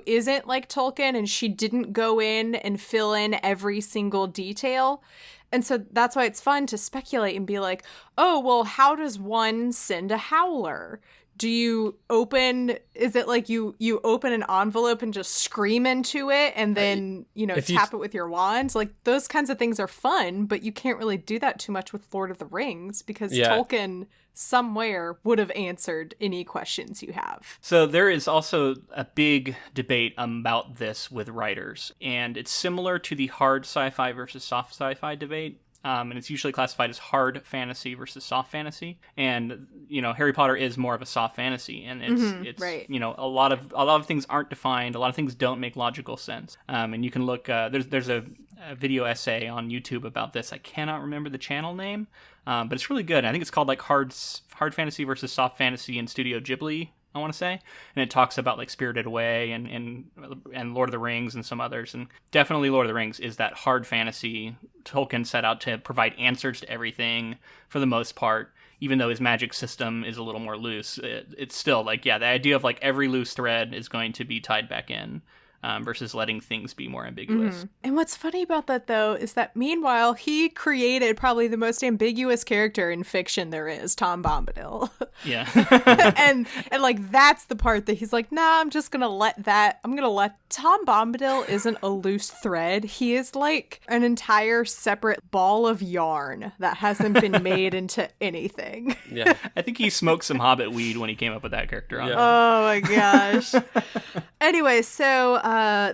isn't like Tolkien, and she didn't go in and fill in every single detail. And so that's why it's fun to speculate and be like, oh, well, how does one send a howler? Is it like you open an envelope and just scream into it and then, tap it with your wand? Like, those kinds of things are fun, but you can't really do that too much with Lord of the Rings, because Tolkien somewhere would have answered any questions you have. So there is also a big debate about this with writers, and it's similar to the hard sci-fi versus soft sci-fi debate. And it's usually classified as hard fantasy versus soft fantasy. And, Harry Potter is more of a soft fantasy. And it's right. A lot of things aren't defined. A lot of things don't make logical sense. And you can look, there's a video essay on YouTube about this. I cannot remember the channel name, but it's really good. I think it's called like hard fantasy versus soft fantasy in Studio Ghibli, I want to say, and it talks about like Spirited Away and Lord of the Rings and some others, and definitely Lord of the Rings is that hard fantasy. Tolkien set out to provide answers to everything for the most part, even though his magic system is a little more loose. It's still like, the idea of like every loose thread is going to be tied back in. Versus letting things be more ambiguous. And what's funny about that, though, is that meanwhile, he created probably the most ambiguous character in fiction there is, Tom Bombadil. Yeah. and like, that's the part that he's like, nah, I'm going to let Tom Bombadil isn't a loose thread. He is like an entire separate ball of yarn that hasn't been made into anything. Yeah. I think he smoked some Hobbit weed when he came up with that character. Yeah. Oh my gosh. Anyway, so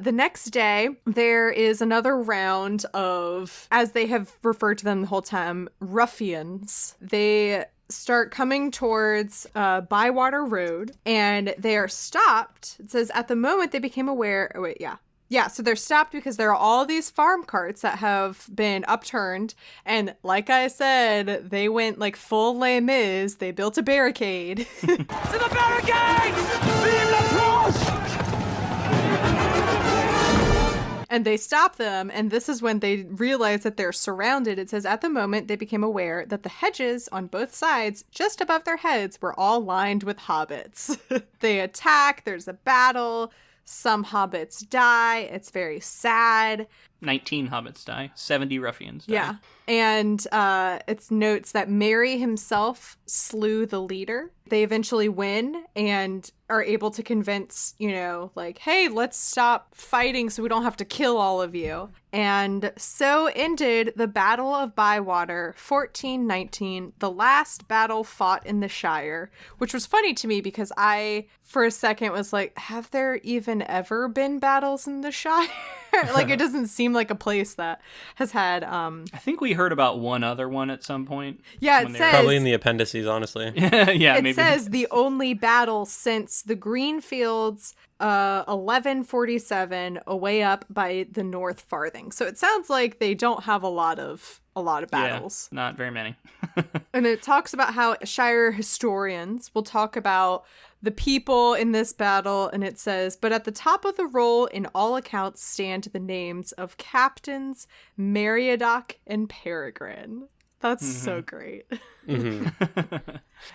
the next day, there is another round of, as they have referred to them the whole time, ruffians. They start coming towards Bywater Road, and they are stopped. It says, at the moment they became aware... Oh, wait, yeah. Yeah, so they're stopped because there are all these farm carts that have been upturned. And like I said, they went like full Les Mis. They built a barricade. To the barricades! Vive la France! And they stop them, and this is when they realize that they're surrounded. It says, at the moment, they became aware that the hedges on both sides, just above their heads, were all lined with hobbits. They attack, there's a battle, some hobbits die, it's very sad. 19 hobbits die. 70 ruffians die. Yeah. And it notes that Merry himself slew the leader. They eventually win and are able to convince, like, hey, let's stop fighting so we don't have to kill all of you. And so ended the Battle of Bywater, 1419, the last battle fought in the Shire, which was funny to me because I, for a second, was like, have there even ever been battles in the Shire? Like, it doesn't seem like a place that has had... I think we heard about one other one at some point. Yeah, it says... Probably in the appendices, honestly. Yeah, maybe. It says the only battle since the Greenfields 1147 away up by the North Farthing. So it sounds like they don't have a lot of battles. Yeah, not very many. And it talks about how Shire historians will talk about the people in this battle, and it says, but at the top of the roll in all accounts stand the names of Captains Meriadoc and Peregrine. That's so great.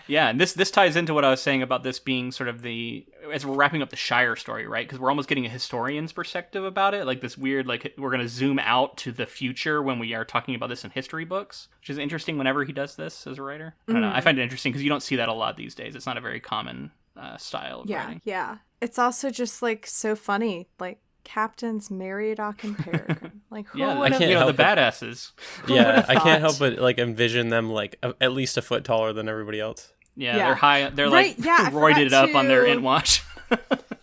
Yeah, and this ties into what I was saying about this being sort of as we're wrapping up the Shire story, right? Because we're almost getting a historian's perspective about it, like this weird, like we're going to zoom out to the future when we are talking about this in history books, which is interesting whenever he does this as a writer. I don't know. I find it interesting because you don't see that a lot these days. It's not a very common style of writing. Yeah. It's also just like so funny, like Captains Meriadoc and Peregrine. Like, who Yeah, would have... the badasses. Yeah, I can't help but like envision them like at least a foot taller than everybody else. Yeah, Yeah. they're high. They're Right, like yeah, I roided forgot up on their to- int watch.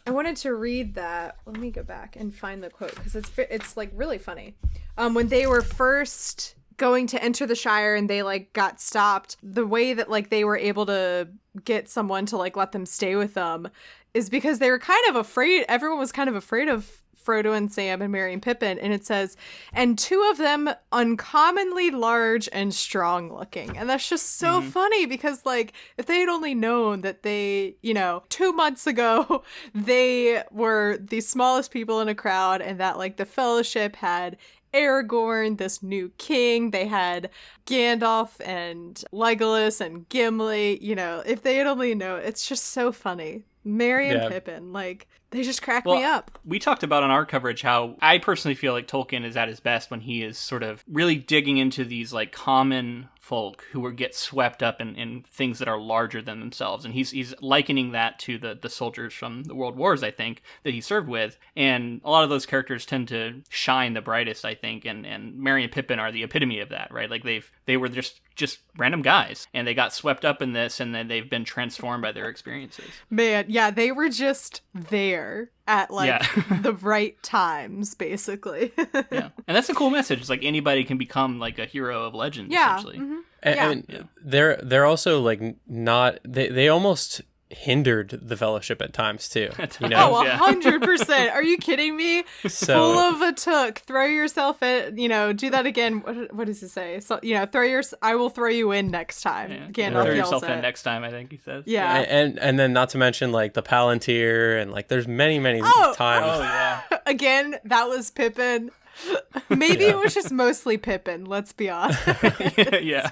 I wanted to read that. Let me go back and find the quote because it's like really funny. When they were first going to enter the Shire and they like got stopped, the way that like they were able to get someone to like let them stay with them is because they were kind of afraid. Everyone was kind of afraid of Frodo and Sam and Merry and Pippin, and it says, and two of them uncommonly large and strong looking. And that's just so funny because like if they had only known that they, 2 months ago they were the smallest people in a crowd and that like the Fellowship had Aragorn, this new king, they had Gandalf and Legolas and Gimli, if they had only known. It's just so funny. Merry and Pippin, like, they just crack me up. We talked about on our coverage how I personally feel like Tolkien is at his best when he is sort of really digging into these like common folk who get swept up in things that are larger than themselves, and he's likening that to the soldiers from the World Wars, I think, that he served with, and a lot of those characters tend to shine the brightest, I think, and Merry and Pippin are the epitome of that, right? Like they were just random guys, and they got swept up in this, and then they've been transformed by their experiences. Man, yeah, they were just there at like the right times, basically. Yeah, and that's a cool message. It's like anybody can become like a hero of legend, essentially. Mm-hmm. And they're also like not they almost hindered the Fellowship at times too. You know? Oh, 100%. Are you kidding me? So, full of a took. Throw yourself in, do that again. What does it say? So, I will throw you in next time. Yeah. Gandalf Throw yells yourself it. in next time, I think he says. Yeah. and then not to mention like the Palantir and like there's many times. Oh yeah. Again, that was Pippin. Maybe it was just mostly Pippin, let's be honest. Yeah.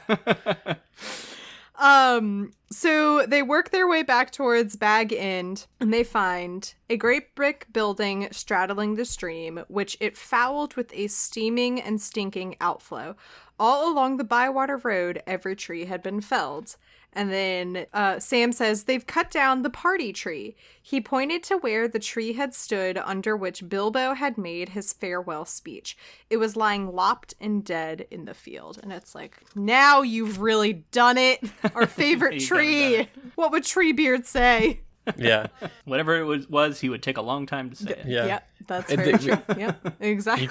So they work their way back towards Bag End, and they find a great brick building straddling the stream, which it fouled with a steaming and stinking outflow. All along the Bywater Road, every tree had been felled. And then Sam says they've cut down the party tree. He pointed to where the tree had stood under which Bilbo had made his farewell speech. It was lying lopped and dead in the field. And it's like, now you've really done it. Our favorite tree. What would Treebeard say? Yeah. Whatever it was, he would take a long time to say it. Yeah. Yep, that's very true. Yep, exactly. You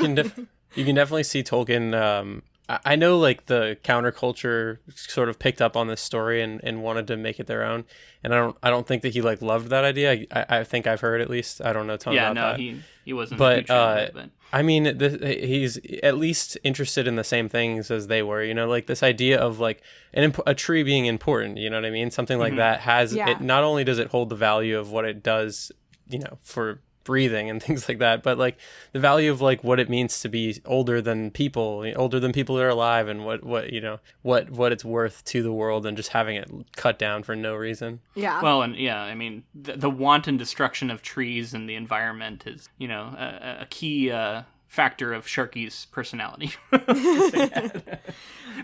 can definitely see Tolkien. I know like the counterculture sort of picked up on this story and wanted to make it their own. And I don't think that he like loved that idea. I think I've heard at least. I don't know a ton about that. He wasn't. But, a huge fan of it, but I mean, he's at least interested in the same things as they were. Like this idea of like a tree being important. You know what I mean? Something like that has it. Not only does it hold the value of what it does, for breathing and things like that, but like the value of like what it means to be older than people that are alive, and what it's worth to the world, and just having it cut down for no reason. Yeah. Well, and I mean, the wanton destruction of trees and the environment is, a key factor of Sharky's personality.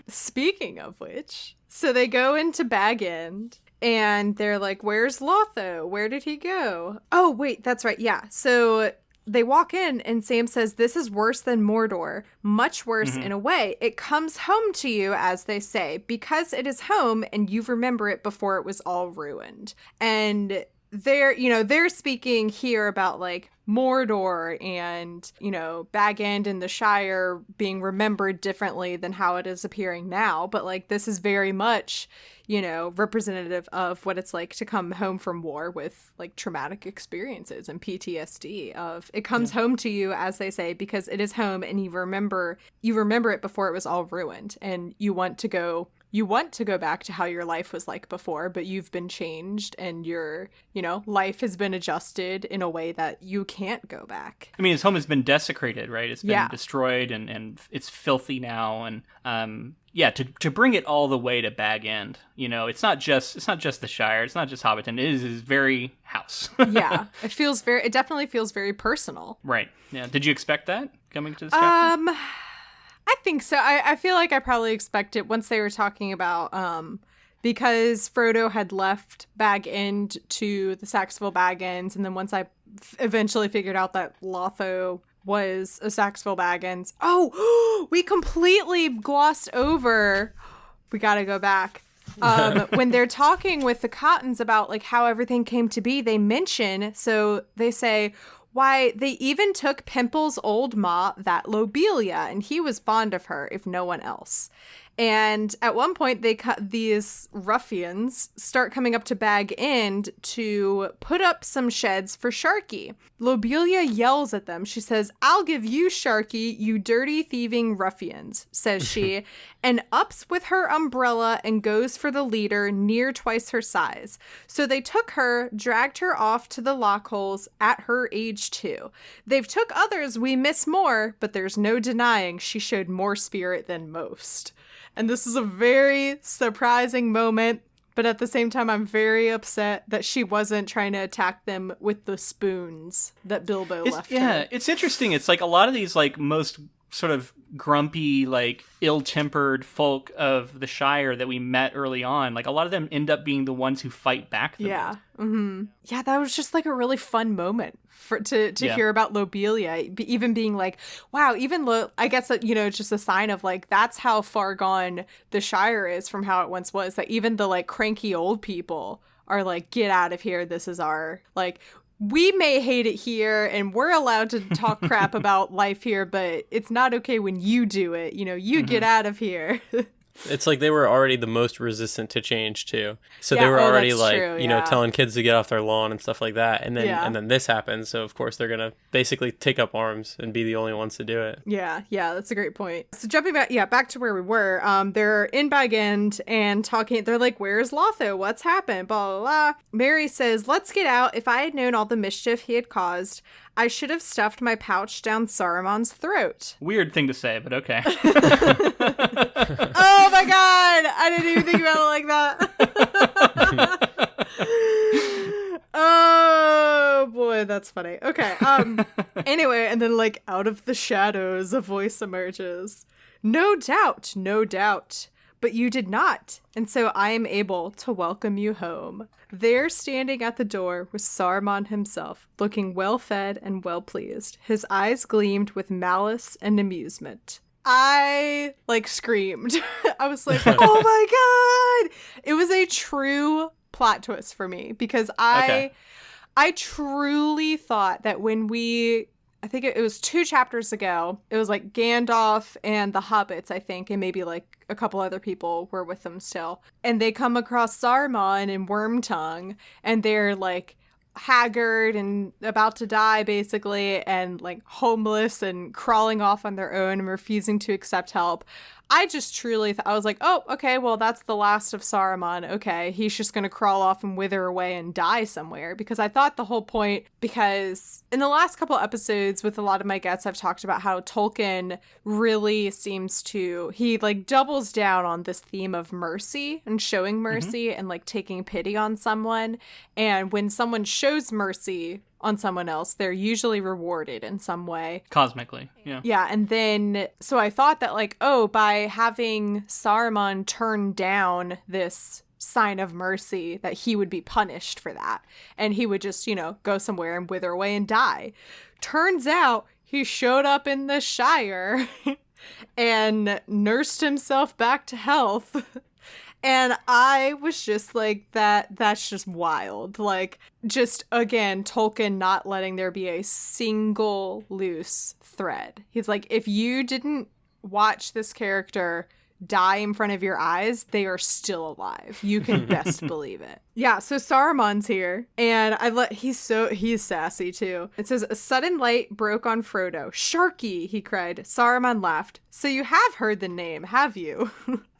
Speaking of which, so they go into Bag End and they're like, where's Lotho? Where did he go? Oh, wait, that's right. Yeah. So they walk in and Sam says, this is worse than Mordor, much worse in a way. It comes home to you, as they say, because it is home and you remember it before it was all ruined. And they're speaking here about like Mordor and, Bag End and the Shire being remembered differently than how it is appearing now. But like, this is very much, representative of what it's like to come home from war with like traumatic experiences and PTSD of it comes home to you, as they say, because it is home and you remember it before it was all ruined and you want to go back to how your life was like before, but you've been changed and your, life has been adjusted in a way that you can't go back. I mean, his home has been desecrated, right? It's been destroyed and it's filthy now. And to bring it all the way to Bag End, it's not just the Shire, it's not just Hobbiton, it is his very house. Yeah, it definitely feels very personal. Right. Yeah. Did you expect that coming to this chapter? I think so. I feel like I probably expected once they were talking about because Frodo had left Bag End to the Saxville Bag Ends, and then once I eventually figured out that Lotho was a Saxville Bag Ends. Oh, we completely glossed over. We got to go back. When they're talking with the Cottons about like how everything came to be, they say, why, they even took Pimple's old ma, that Lobelia, and he was fond of her, if no one else. And at one point, these ruffians start coming up to Bag End to put up some sheds for Sharky. Lobelia yells at them. She says, I'll give you, Sharky, you dirty thieving ruffians, says she, and ups with her umbrella and goes for the leader near twice her size. So they took her, dragged her off to the lockholes at her age too. They've took others we miss more, but there's no denying she showed more spirit than most. And this is a very surprising moment, but at the same time, I'm very upset that she wasn't trying to attack them with the spoons that Bilbo left her. Yeah, it's interesting. It's like a lot of these like most sort of grumpy, like ill-tempered folk of the Shire that we met early on, like a lot of them end up being the ones who fight back the most. Mm-hmm. Yeah, that was just like a really fun moment to hear about Lobelia, even being like, wow, I guess that, it's just a sign of like, that's how far gone the Shire is from how it once was, that even the like cranky old people are like, get out of here. This is our, like, we may hate it here and we're allowed to talk crap about life here, but it's not okay when you do it. You get out of here. It's like they were already the most resistant to change too. So they were already like, true, telling kids to get off their lawn and stuff like that. And then this happens. So of course they're going to basically take up arms and be the only ones to do it. Yeah, that's a great point. So jumping back to where we were, they're in Bag End and talking. They're like, where's Lotho? What's happened? Blah, blah, blah. Mary says, let's get out. If I had known all the mischief he had caused, I should have stuffed my pouch down Saruman's throat. Weird thing to say, but okay. Oh my god! I didn't even think about it like that. Oh boy, that's funny. Okay. Anyway, and then like out of the shadows, a voice emerges. No doubt. But you did not, and so I am able to welcome you home. There, standing at the door, was Saruman himself, looking well-fed and well-pleased. His eyes gleamed with malice and amusement. I, screamed. I was like, oh my god! It was a true plot twist for me, because I truly thought that when I think it was 2 chapters ago, it was like Gandalf and the hobbits, I think, and maybe like a couple other people were with them still. And they come across Saruman and Wormtongue, and they're like haggard and about to die basically, and like homeless and crawling off on their own and refusing to accept help. I just truly I was like, oh, okay, well, that's the last of Saruman. Okay, he's just going to crawl off and wither away and die somewhere. Because I thought the whole point, because in the last couple episodes with a lot of my guests, I've talked about how Tolkien really seems to, he like doubles down on this theme of mercy and showing mercy and like taking pity on someone. And when someone shows mercy on someone else, they're usually rewarded in some way. Cosmically, yeah. Yeah, and then, so I thought that, like, oh, by having Saruman turn down this sign of mercy, that he would be punished for that. And he would just, go somewhere and wither away and die. Turns out he showed up in the Shire and nursed himself back to health. And I was just like, that's just wild. Like, just, again, Tolkien not letting there be a single loose thread. He's like, if you didn't watch this character die in front of your eyes, they are still alive. You can best believe it. Yeah, so Saruman's here, and he's sassy too. It says, a sudden light broke on Frodo. Sharky, he cried. Saruman laughed. So you have heard the name, have you?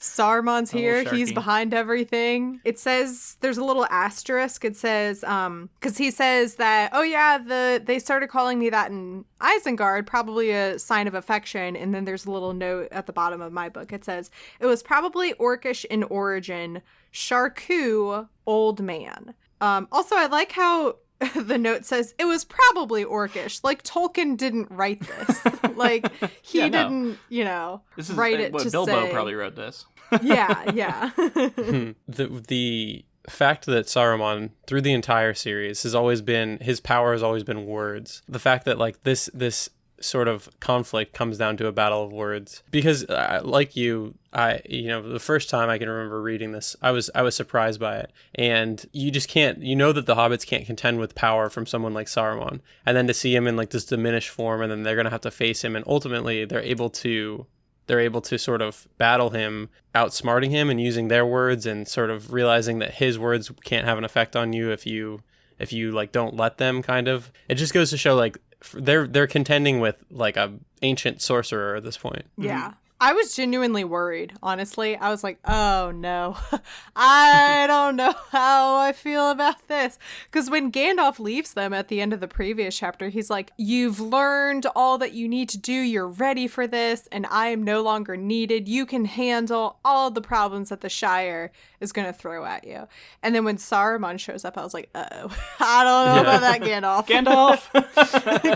Saruman's here. He's behind everything. It says, there's a little asterisk. It says, because he says that, oh yeah, they started calling me that in Isengard, probably a sign of affection. And then there's a little note at the bottom of my book. It says, it was probably Orcish in origin. Sharku, old man. Also, I like how the note says it was probably Orcish. Like, Tolkien didn't write this. Like, he didn't, this is, write it to Bilbo say. probably wrote this. Yeah. The fact that Saruman, through the entire series, his power has always been words. The fact that, like, this sort of conflict comes down to a battle of words, because like you, the first time I can remember reading this, I was surprised by it, and you just can't, that the hobbits can't contend with power from someone like Saruman, and then to see him in like this diminished form, and then they're gonna have to face him, and ultimately they're able to sort of battle him, outsmarting him and using their words, and sort of realizing that his words can't have an effect on you if you like don't let them, kind of. It just goes to show, like, they're contending with like a ancient sorcerer at this point. Yeah. I was genuinely worried, honestly. I was like, oh no, I don't know how I feel about this. Because when Gandalf leaves them at the end of the previous chapter, he's like, you've learned all that you need to do. You're ready for this, and I am no longer needed. You can handle all the problems that the Shire is going to throw at you. And then when Saruman shows up, I was like, uh-oh, I don't know about that, Gandalf.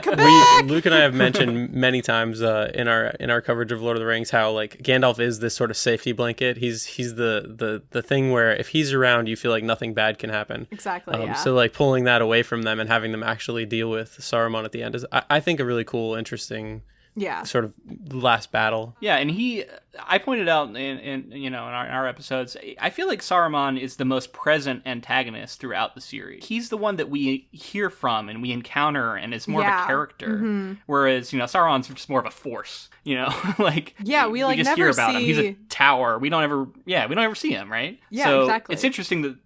Come back! Luke and I have mentioned many times in our coverage of Lord of the Rings how, like, Gandalf is this sort of safety blanket. He's the thing where if he's around, you feel like nothing bad can happen. Exactly. Yeah. So, like, pulling that away from them and having them actually deal with Saruman at the end is, I think, a really cool, interesting. Yeah. Sort of last battle. Yeah, and I pointed out in our episodes, I feel like Saruman is the most present antagonist throughout the series. He's the one that we hear from and we encounter and is more of a character. Mm-hmm. Whereas, Sauron's just more of a force, like, we just never hear about see... him. He's a tower. We don't ever see him, right? Yeah, so exactly. It's interesting that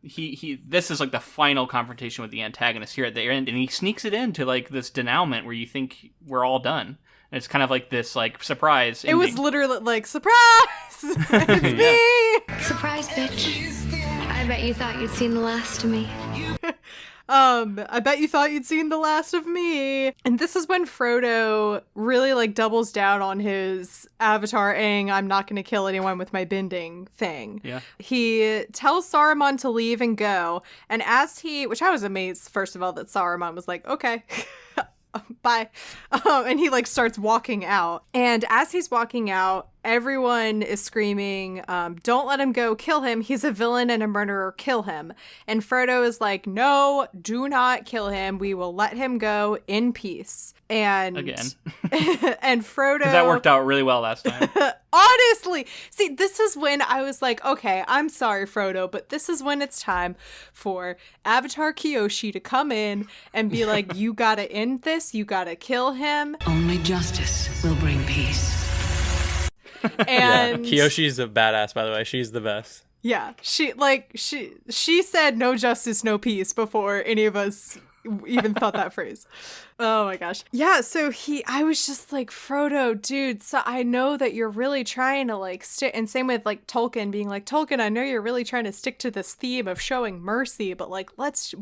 this is like the final confrontation with the antagonist here at the end, and he sneaks it into like this denouement where you think we're all done. It's kind of like this, like, surprise ending. It was literally like, surprise! It's me! Surprise, bitch. I bet you thought you'd seen the last of me. I bet you thought you'd seen the last of me. And this is when Frodo really, like, doubles down on his Avatar Aang, I'm not going to kill anyone with my bending thing. Yeah. He tells Saruman to leave and go. And which I was amazed, first of all, that Saruman was like, okay. Bye. And he like starts walking out. And as he's walking out, everyone is screaming, don't let him go, kill him. He's a villain and a murderer, kill him. And Frodo is like, no, do not kill him. We will let him go in peace. And again. And Frodo... Because that worked out really well last time. Honestly. See, this is when I was like, okay, I'm sorry, Frodo, but this is when it's time for Avatar Kyoshi to come in and be like, you gotta end this, you gotta kill him. Only justice will bring peace. And Kyoshi's a badass, by the way. She's the best. Yeah, she said no justice, no peace before any of us even thought that phrase. Oh my gosh. Yeah, so I was just like, Frodo, dude, so I know that you're really trying to like stick, and same with like Tolkien being like, Tolkien, I know you're really trying to stick to this theme of showing mercy, but like,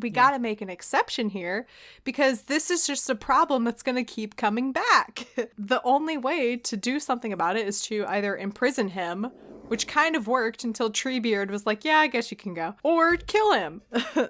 we gotta make an exception here because this is just a problem that's gonna keep coming back. The only way to do something about it is to either imprison him which kind of worked until Treebeard was like, yeah, I guess you can go. Or kill him.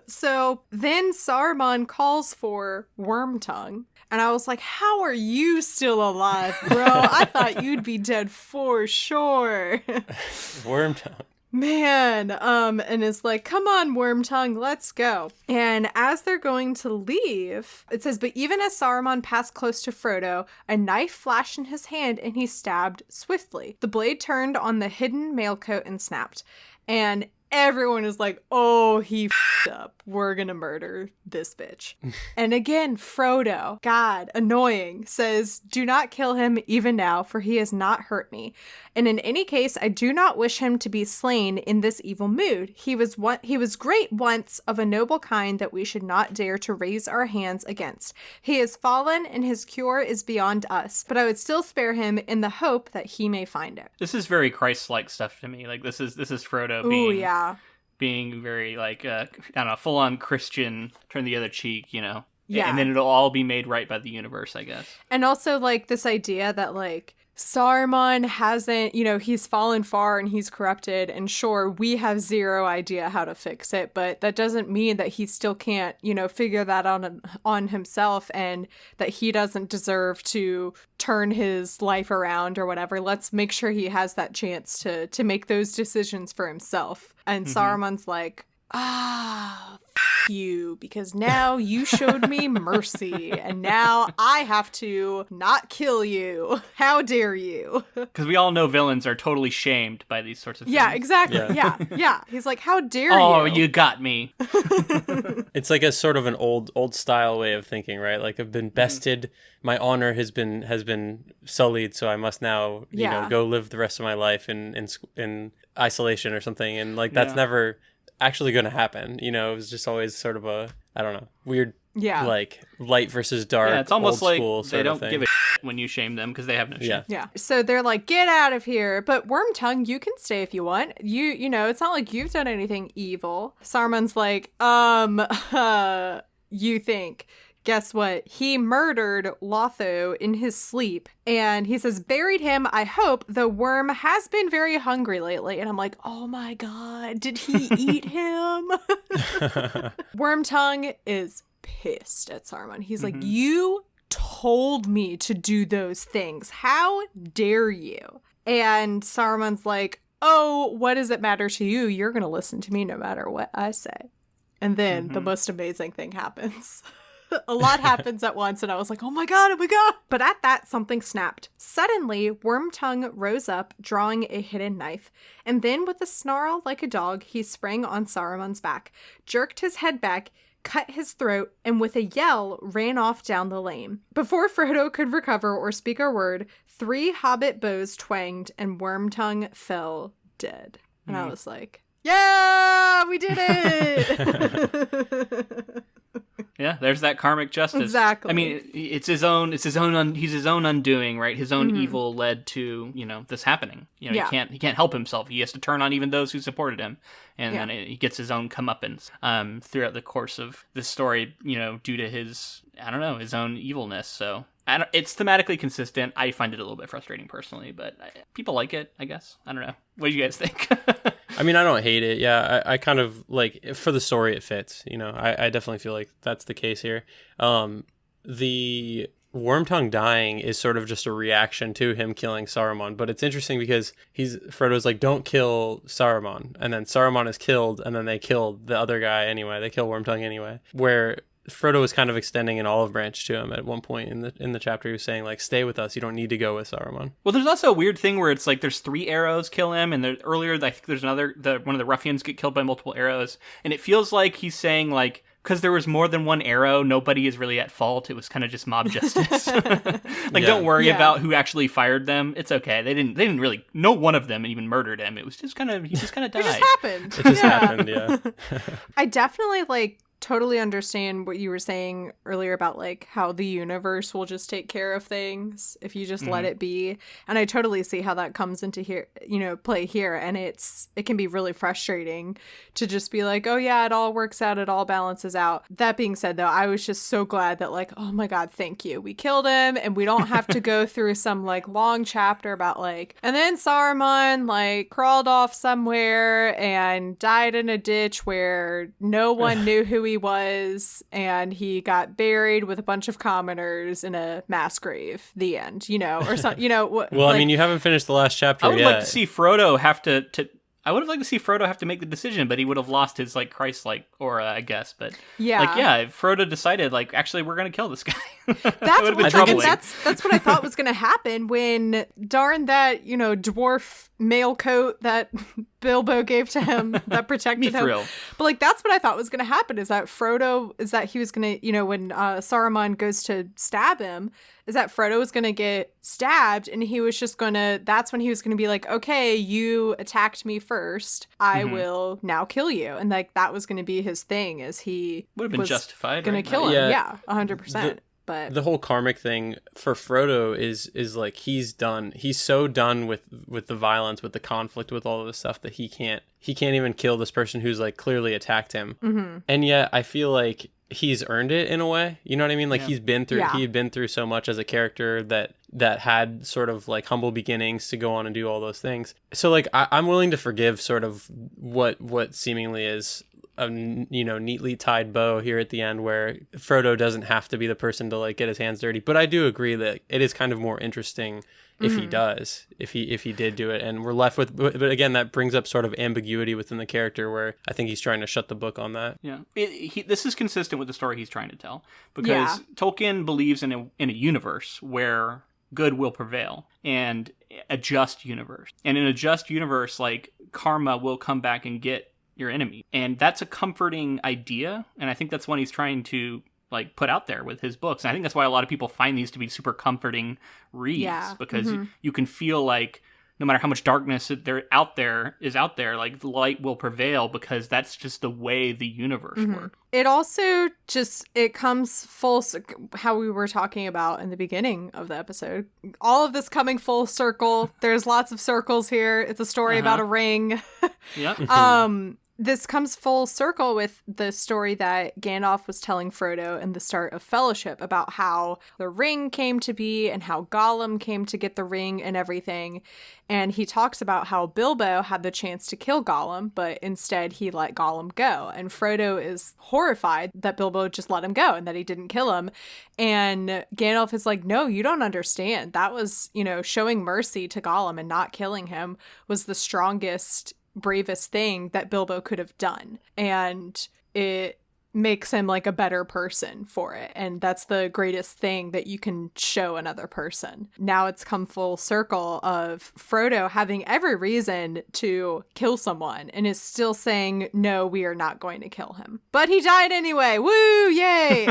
So then Saruman calls for Wormtongue. And I was like, how are you still alive, bro? I thought you'd be dead for sure. Wormtongue. Man, and is like, come on, Wormtongue, let's go. And as they're going to leave, it says, but even as Saruman passed close to Frodo, a knife flashed in his hand and he stabbed swiftly. The blade turned on the hidden mailcoat and snapped. And everyone is like, oh, he f***ed up. We're gonna murder this bitch. And again, Frodo, God, annoying, says, do not kill him even now, for he has not hurt me. And in any case, I do not wish him to be slain in this evil mood. He was great once, of a noble kind that we should not dare to raise our hands against. He has fallen, and his cure is beyond us. But I would still spare him in the hope that he may find it. This is very Christ-like stuff to me. Like this is Frodo being very like I don't know, full on Christian, turn the other cheek, you know. Yeah. And then it'll all be made right by the universe, I guess. And also like this idea that like Saruman hasn't, you know, he's fallen far and he's corrupted, and sure, we have zero idea how to fix it, but that doesn't mean that he still can't, you know, figure that on himself, and that he doesn't deserve to turn his life around or whatever. Let's make sure he has that chance to make those decisions for himself. And Saruman's like, you, because now you showed me mercy and now I have to not kill you. How dare you? Because we all know villains are totally shamed by these sorts of things. Yeah, exactly. Yeah. He's like, how dare you? Oh, you got me. It's like a sort of an old style way of thinking, right? Like, I've been bested, my honor has been sullied, so I must now you know, go live the rest of my life in isolation or something, and like that's never actually going to happen. You know, it was just always sort of a, I don't know, weird, like light versus dark. Yeah, it's almost old like school they don't give a when you shame them because they have no shame. Yeah. So they're like, get out of here. But Wormtongue, you can stay if you want. You know, it's not like you've done anything evil. Saruman's like, you think. Guess what? He murdered Lotho in his sleep. And he says, buried him, I hope. The worm has been very hungry lately. And I'm like, oh my God, did he eat him? Wormtongue is pissed at Saruman. He's like, you told me to do those things. How dare you? And Saruman's like, oh, what does it matter to you? You're going to listen to me no matter what I say. And then the most amazing thing happens. A lot happens at once, and I was like, oh my God. But at that, something snapped. Suddenly, Wormtongue rose up, drawing a hidden knife, and then with a snarl like a dog, he sprang on Saruman's back, jerked his head back, cut his throat, and with a yell, ran off down the lane. Before Frodo could recover or speak a word, 3 hobbit bows twanged, and Wormtongue fell dead. And I was like, yeah, we did it! Yeah, there's that karmic justice. Exactly. I mean, he's his own undoing, right? His own evil led to, you know, this happening. You know, he can't help himself. He has to turn on even those who supported him. And then he gets his own comeuppance throughout the course of this story, you know, due to his own evilness. So it's thematically consistent. I find it a little bit frustrating personally, but people like it, I guess. I don't know. What do you guys think? I mean, I don't hate it. Yeah, I kind of like, for the story it fits. You know, I definitely feel like that's the case here. The Wormtongue dying is sort of just a reaction to him killing Saruman, but it's interesting because Frodo's like, don't kill Saruman, and then Saruman is killed, and then they kill the other guy anyway. They kill Wormtongue anyway. Where Frodo was kind of extending an olive branch to him at one point in the chapter. He was saying, like, stay with us. You don't need to go with Saruman. Well, there's also a weird thing where it's like there's 3 arrows kill him, and earlier I think there's one of the ruffians get killed by multiple arrows, and it feels like he's saying, like, because there was more than one arrow, nobody is really at fault. It was kind of just mob justice. Don't worry about who actually fired them. It's okay. They didn't really. No one of them even murdered him. It was just kind of he just kind of died. It just happened. It just happened. Yeah. I definitely totally understand what you were saying earlier about like how the universe will just take care of things if you just let it be. And I totally see how that comes into here, play here. And it can be really frustrating to just be like, oh yeah, it all works out. It all balances out. That being said, though, I was just so glad that like, oh my God, thank you. We killed him and we don't have to go through some like long chapter about like, and then Saruman like crawled off somewhere and died in a ditch where no one knew who he was, and he got buried with a bunch of commoners in a mass grave. The end, or something, Well, like, I mean, you haven't finished the last chapter yet. I would like to see Frodo have to I would have liked to see Frodo have to make the decision, but he would have lost his like Christ-like aura, I guess. But if Frodo decided like, actually, we're gonna kill this guy. That would have been troubling. That's what I thought was gonna happen when darn that dwarf mail coat that Bilbo gave to him that protected him. Thrilled. But like that's what I thought was gonna happen is that he was gonna when Saruman goes to stab him. Is that Frodo was going to get stabbed and he was just going to, that's when he was going to be like, okay, you attacked me first. I will now kill you. And like, that was going to be his thing is he would have been justified. Going to kill him. Yeah, 100%. But the whole karmic thing for Frodo is like, he's done. He's so done with the violence, with the conflict, with all of this stuff that he can't even kill this person who's like clearly attacked him. Mm-hmm. And yet I feel like he's earned it in a way. You know what I mean? Like he had been through so much as a character that had sort of like humble beginnings to go on and do all those things. So like I'm willing to forgive sort of what seemingly is a neatly tied bow here at the end where Frodo doesn't have to be the person to like get his hands dirty. But I do agree that it is kind of more interesting if he does, if he did do it, and we're left with, but again, that brings up sort of ambiguity within the character where I think he's trying to shut the book on that. Yeah, this is consistent with the story he's trying to tell because Tolkien believes in a universe where good will prevail and a just universe, and in a just universe, like karma will come back and get your enemy, and that's a comforting idea, and I think that's one he's trying to like put out there with his books. And I think that's why a lot of people find these to be super comforting reads because you can feel like no matter how much darkness is out there, like the light will prevail because that's just the way the universe works. It also it comes full, how we were talking about in the beginning of the episode, all of this coming full circle. There's lots of circles here. It's a story about a ring. This comes full circle with the story that Gandalf was telling Frodo in the start of Fellowship about how the ring came to be and how Gollum came to get the ring and everything. And he talks about how Bilbo had the chance to kill Gollum, but instead he let Gollum go. And Frodo is horrified that Bilbo just let him go and that he didn't kill him. And Gandalf is like, no, you don't understand. That was, showing mercy to Gollum and not killing him was the strongest, bravest thing that Bilbo could have done, and it makes him like a better person for it, and that's the greatest thing that you can show another person. Now it's come full circle of Frodo having every reason to kill someone and is still saying, no, we are not going to kill him, but he died anyway. Woo, yay.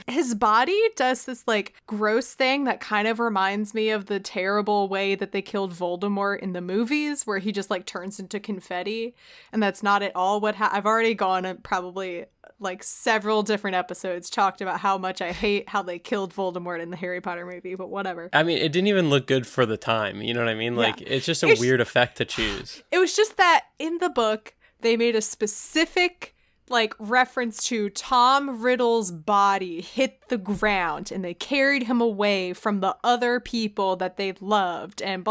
His body does this like gross thing that kind of reminds me of the terrible way that they killed Voldemort in the movies, where he just like turns into confetti, and that's not at all what I've already gone and probably like several different episodes talked about how much I hate how they killed Voldemort in the Harry Potter movie, but whatever. I mean, it didn't even look good for the time. You know what I mean? Like, it's just a weird effect to choose. It was just that in the book, they made a specific like reference to Tom Riddle's body hit the ground and they carried him away from the other people that they loved, and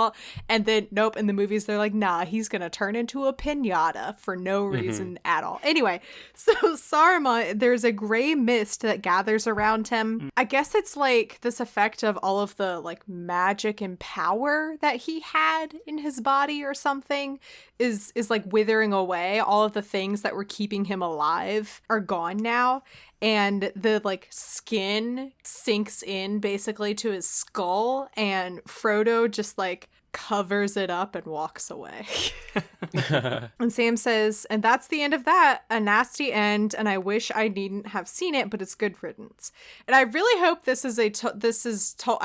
then nope, in the movies they're like, nah, he's gonna turn into a piñata for no reason at all. Anyway, so Saruman, there's a gray mist that gathers around him. I guess it's like this effect of all of the like magic and power that he had in his body or something is like withering away. All of the things that were keeping him alive are gone now, and the like skin sinks in basically to his skull, and Frodo just like covers it up and walks away. And Sam says, and that's the end of that. A nasty end, and I wish I needn't have seen it, but it's good riddance. And I really hope this is I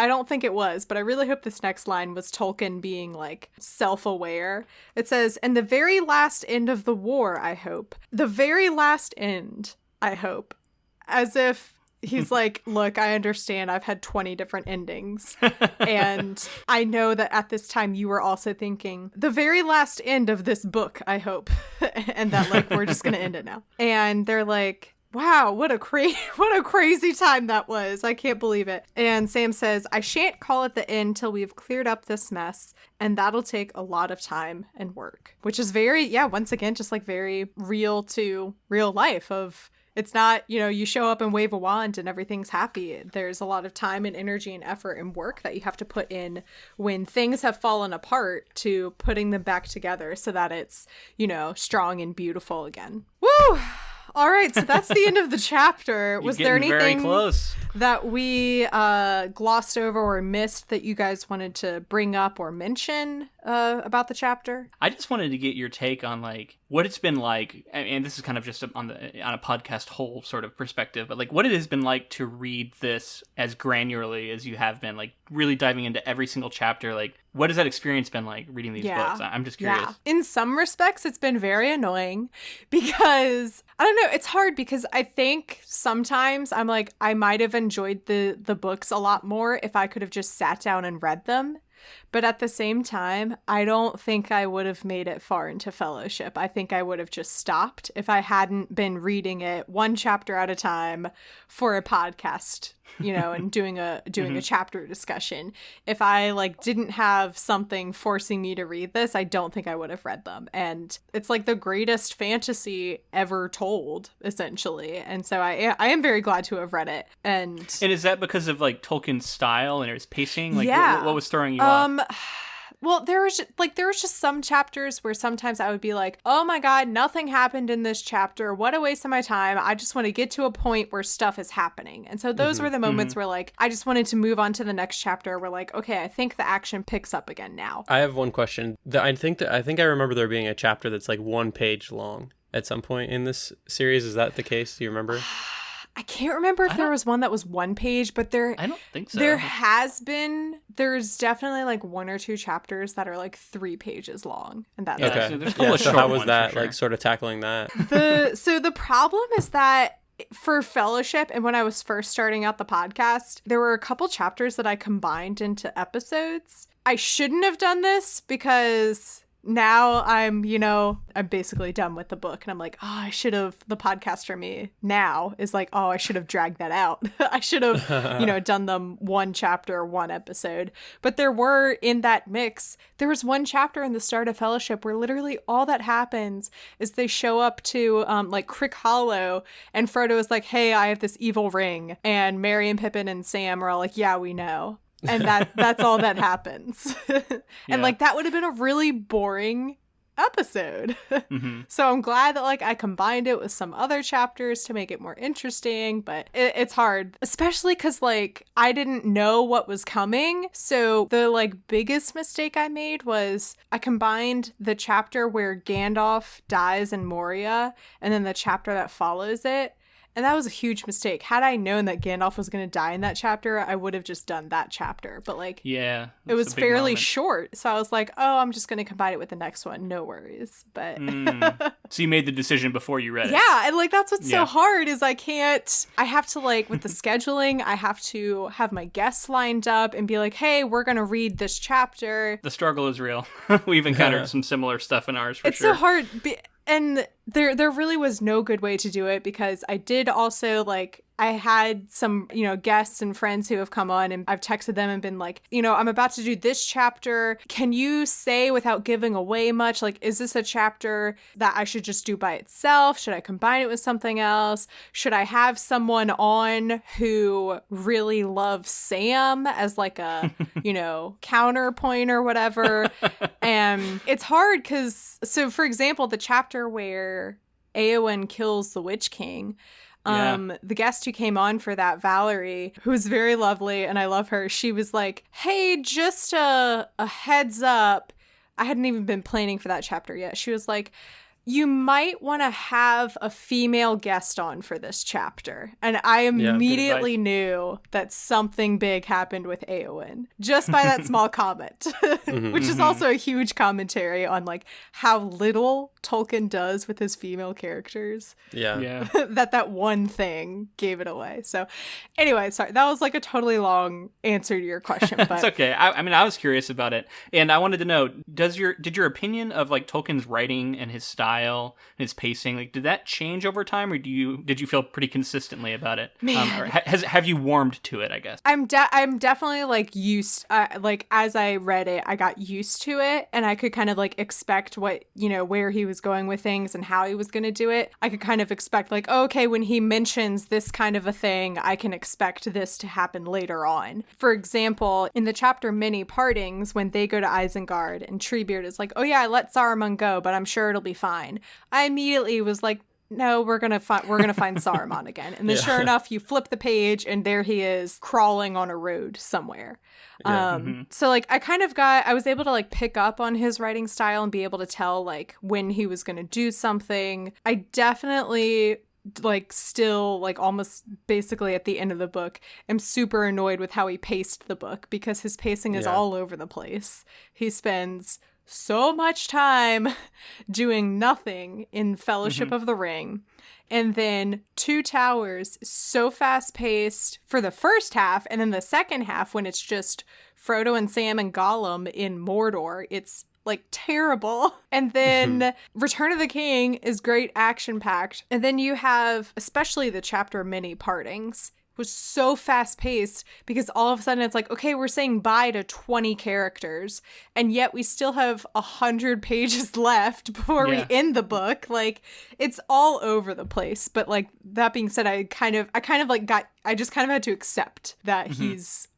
don't think it was, but I really hope this next line was Tolkien being like self-aware. It says, and the very last end of the war, I hope. The very last end. I hope. As if he's like, look, I understand I've had 20 different endings. And I know that at this time you were also thinking the very last end of this book, I hope. And that like, we're just going to end it now. And they're like, wow, what a crazy time that was. I can't believe it. And Sam says, I shan't call it the end till we've cleared up this mess. And that'll take a lot of time and work, which is very, once again, just like very real to real life of, it's not, you show up and wave a wand and everything's happy. There's a lot of time and energy and effort and work that you have to put in when things have fallen apart to putting them back together so that it's, strong and beautiful again. Woo! All right, so that's the end of the chapter. Was there anything very close. that we glossed over or missed that you guys wanted to bring up or mention about the chapter? I just wanted to get your take on like what it's been like, and this is kind of just on a podcast whole sort of perspective, but like what it has been like to read this as granularly as you have been, like really diving into every single chapter. Like, what has that experience been like reading these books? I'm just curious. Yeah. In some respects, it's been very annoying because I don't know. It's hard because I think sometimes I'm like, I might have enjoyed the books a lot more if I could have just sat down and read them. But at the same time, I don't think I would have made it far into Fellowship. I think I would have just stopped if I hadn't been reading it one chapter at a time for a podcast, and doing a chapter discussion. If I like didn't have something forcing me to read this, I don't think I would have read them. And it's like the greatest fantasy ever told, essentially. And so I am very glad to have read it. And is that because of like Tolkien's style and his pacing? Like, what was throwing you off? Well, there was just some chapters where sometimes I would be like, oh my God, nothing happened in this chapter. What a waste of my time. I just want to get to a point where stuff is happening. And so those were the moments where like, I just wanted to move on to the next chapter where like, okay, I think the action picks up again now. I have one question. I think I remember there being a chapter that's like 1 page long at some point in this series. Is that the case? Do you remember? I can't remember if there was one that was 1 page, but I don't think so. There's definitely like 1 or 2 chapters that are like 3 pages long. And that's okay. So there's a couple of so short how was ones that for sure. like sort of tackling that? So the problem is that for Fellowship and when I was first starting out the podcast, there were a couple chapters that I combined into episodes. I shouldn't have done this because now I'm basically done with the book and I'm like, the podcast for me now is like, I should have dragged that out. I should have, done them 1 chapter, 1 episode. But there were in that mix, there was 1 chapter in the start of Fellowship where literally all that happens is they show up to like Crick Hollow and Frodo is like, hey, I have this evil ring. And Merry and Pippin and Sam are all like, yeah, we know. And that's all that happens. And like that would have been a really boring episode. So I'm glad that like I combined it with some other chapters to make it more interesting, but it's hard, especially because like I didn't know what was coming. So the like biggest mistake I made was I combined the chapter where Gandalf dies in Moria and then the chapter that follows it. And that was a huge mistake. Had I known that Gandalf was going to die in that chapter, I would have just done that chapter. But like, yeah, it was fairly short. So I was like, I'm just going to combine it with the next one. No worries. But so you made the decision before you read it. Yeah. And like, that's what's so hard is I have to like with the scheduling, I have to have my guests lined up and be like, hey, we're going to read this chapter. The struggle is real. We've encountered some similar stuff in ours for it's sure. So hard. And there really was no good way to do it because I did also like I had some, guests and friends who have come on and I've texted them and been like, I'm about to do this chapter. Can you say without giving away much, like, is this a chapter that I should just do by itself? Should I combine it with something else? Should I have someone on who really loves Sam as like a, counterpoint or whatever? And it's hard because, so for example, the chapter where Eowyn kills the Witch King, the guest who came on for that, Valerie, who's very lovely and I love her, she was like, hey, just a heads up. I hadn't even been planning for that chapter yet. She was like, you might want to have a female guest on for this chapter. And I immediately knew that something big happened with Éowyn just by that small comment, which is also a huge commentary on like how little Tolkien does with his female characters. Yeah. that one thing gave it away. So anyway, sorry, that was like a totally long answer to your question. But it's okay. I mean, I was curious about it, and I wanted to know, did your opinion of like Tolkien's writing and his style and his pacing, like, did that change over time, or did you feel pretty consistently about it? Or have you warmed to it, I guess? I'm definitely like used, like as I read it, I got used to it, and I could kind of like expect what, where he was going with things and how he was going to do it. I could kind of expect like, okay, when he mentions this kind of a thing, I can expect this to happen later on. For example, in the chapter Many Partings, when they go to Isengard and Treebeard is like, oh yeah, I let Saruman go, but I'm sure it'll be fine. I immediately was like, no, we're gonna find Saruman again. And then sure enough, you flip the page and there he is crawling on a road somewhere. So like I was able to like pick up on his writing style and be able to tell like when he was gonna do something. I definitely like still like almost basically at the end of the book am super annoyed with how he paced the book, because his pacing is all over the place. He spends so much time doing nothing in Fellowship of the Ring, and then Two Towers so fast paced for the first half, and then the second half when it's just Frodo and Sam and Gollum in Mordor, it's like terrible. And then Return of the King is great, action packed, and then you have especially the chapter Many Partings was so fast paced, because all of a sudden it's like, okay, we're saying bye to 20 characters, and yet we still have 100 pages left before we end the book. Like, it's all over the place. But like, that being said, I just kind of had to accept that he's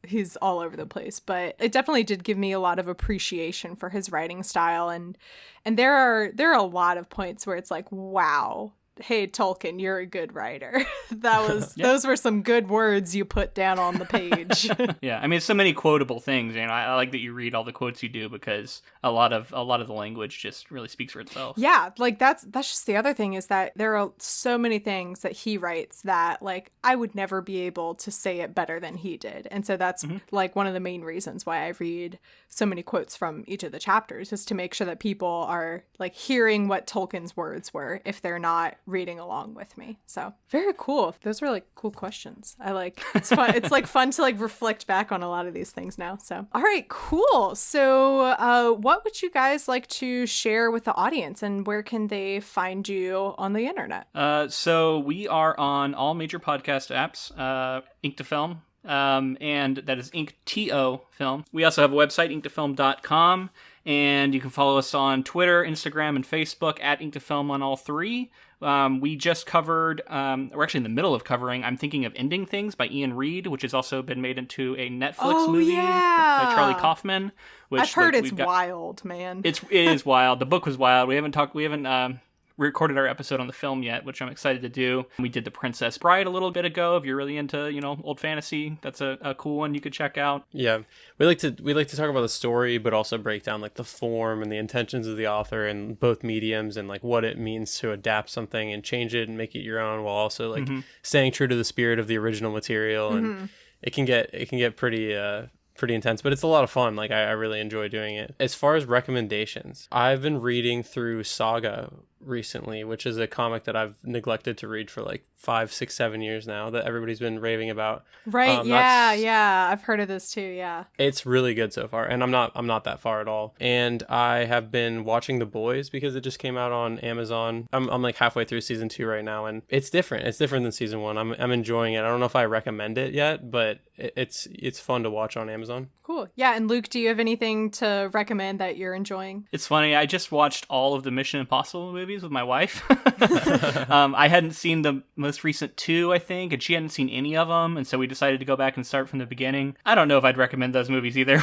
all over the place. But it definitely did give me a lot of appreciation for his writing style, and there are a lot of points where it's like, wow, hey Tolkien, you're a good writer. Those were some good words you put down on the page. Yeah, I mean, so many quotable things. I like that you read all the quotes you do, because a lot of the language just really speaks for itself. Yeah, like that's just the other thing, is that there are so many things that he writes that like I would never be able to say it better than he did. And so that's like one of the main reasons why I read so many quotes from each of the chapters, is to make sure that people are like hearing what Tolkien's words were if they're not reading along with me. So very cool. Those were like cool questions. It's fun. It's like fun to like reflect back on a lot of these things now. So all right, cool. So what would you guys like to share with the audience, and where can they find you on the internet? So we are on all major podcast apps, Ink to Film, and that is Ink to Film. We also have a website, inktofilm.com, and you can follow us on Twitter, Instagram, and Facebook at Ink to Film on all three. We just covered, we're actually in the middle of covering I'm Thinking of Ending Things by Ian Reed, which has also been made into a Netflix movie by Charlie Kaufman. Which, I've heard it's wild, man. It is wild. The book was wild. We haven't recorded our episode on the film yet, which I'm excited to do. We did The Princess Bride a little bit ago. If you're really into, old fantasy, that's a cool one you could check out. Yeah. We like to talk about the story, but also break down like the form and the intentions of the author in both mediums, and like what it means to adapt something and change it and make it your own, while also like staying true to the spirit of the original material. And it can get pretty intense, but it's a lot of fun. Like I really enjoy doing it. As far as recommendations, I've been reading through Saga recently, which is a comic that I've neglected to read for like 5, 6, 7 years now, that everybody's been raving about. Right. Yeah. I've heard of this too. Yeah. It's really good so far, and I'm not that far at all. And I have been watching The Boys because it just came out on Amazon. I'm like halfway through season 2 right now, and it's different. It's different than season 1. I'm enjoying it. I don't know if I recommend it yet, but it's fun to watch on Amazon. Cool. Yeah. And Luke, do you have anything to recommend that you're enjoying? It's funny. I just watched all of the Mission Impossible movies with my wife. I hadn't seen the most recent 2, I think, and she hadn't seen any of them, and so we decided to go back and start from the beginning. I don't know if I'd recommend those movies either.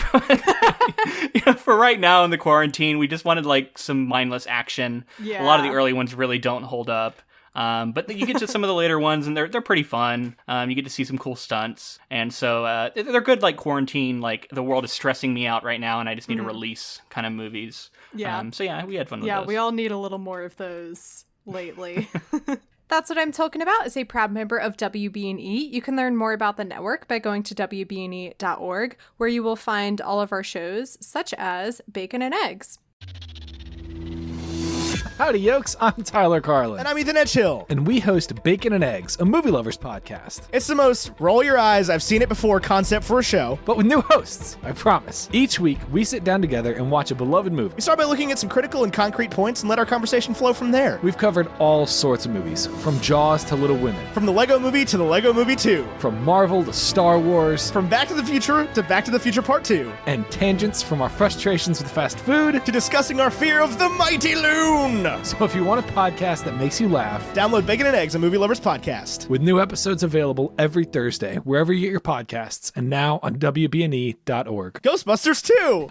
For right now in the quarantine, we just wanted like some mindless action. Yeah. A lot of the early ones really don't hold up. But you get to some of the later ones, and they're pretty fun. You get to see some cool stunts, and so they're good, like quarantine, like the world is stressing me out right now, and I just need to release kind of movies. Yeah. So yeah, we had fun with Yeah, those. we all need a little more of those lately. That's What I'm Talking About is a proud member of WB&E. You can learn more about the network by going to WBNE.org, where you will find all of our shows, such as Bacon and Eggs. Howdy, yokes. I'm Tyler Carlin. And I'm Ethan Edgehill. And we host Bacon and Eggs, a movie lovers podcast. It's the most roll your eyes, I've seen it before concept for a show. But with new hosts, I promise. Each week, we sit down together and watch a beloved movie. We start by looking at some critical and concrete points and let our conversation flow from there. We've covered all sorts of movies, from Jaws to Little Women. From the Lego Movie to the Lego Movie 2. From Marvel to Star Wars. From Back to the Future to Back to the Future Part 2. And tangents from our frustrations with fast food to discussing our fear of the mighty loon. So if you want a podcast that makes you laugh, download Bacon and Eggs, a movie lovers podcast. With new episodes available every Thursday, wherever you get your podcasts, and now on WBNE.org. Ghostbusters 2!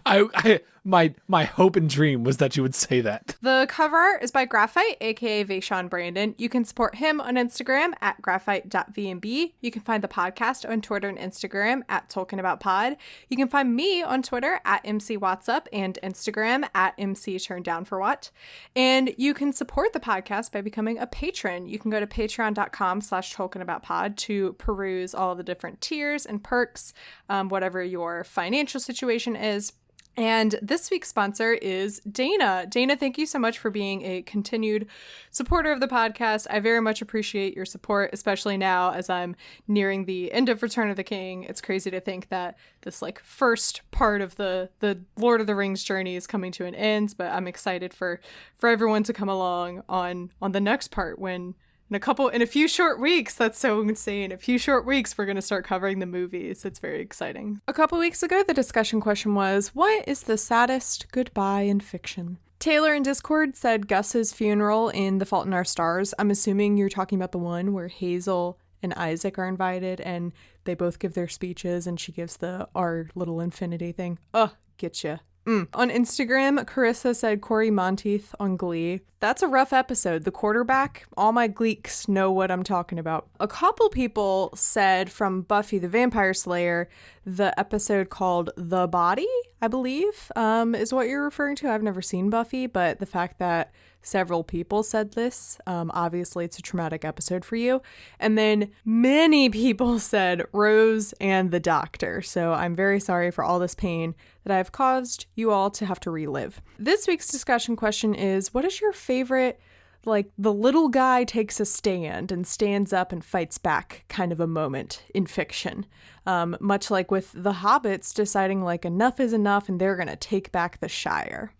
My hope and dream was that you would say that. The cover art is by Graphite, aka Vaishon Brandon. You can support him on Instagram at graphite.vnb. You can find the podcast on Twitter and Instagram at TolkienAboutPod. You can find me on Twitter at MCWhatsup and Instagram at MCTurndownForWhat. And you can support the podcast by becoming a patron. You can go to patreon.com/TolkienAboutPod to peruse all the different tiers and perks, whatever your financial situation is. And this week's sponsor is Dana. Dana, thank you so much for being a continued supporter of the podcast. I very much appreciate your support, especially now as I'm nearing the end of Return of the King. It's crazy to think that this like first part of the Lord of the Rings journey is coming to an end, but I'm excited for everyone to come along on the next part when in a few short weeks, that's so insane. A few short weeks, we're going to start covering the movies. It's very exciting. A couple weeks ago, the discussion question was, what is the saddest goodbye in fiction? Taylor in Discord said Gus's funeral in The Fault in Our Stars. I'm assuming you're talking about the one where Hazel and Isaac are invited and they both give their speeches and she gives the our little infinity thing. Oh, getcha. On Instagram, Carissa said Corey Monteith on Glee. That's a rough episode. The quarterback, all my Gleeks know what I'm talking about. A couple people said from Buffy the Vampire Slayer, the episode called The Body, I believe, is what you're referring to. I've never seen Buffy, but the fact that several people said this, obviously it's a traumatic episode for you. And then many people said Rose and the Doctor. So I'm very sorry for all this pain that I've caused you all to have to relive. This week's discussion question is, what is your favorite, like, the little guy takes a stand and stands up and fights back kind of a moment in fiction? Much like with the hobbits deciding, like, enough is enough and they're going to take back the Shire.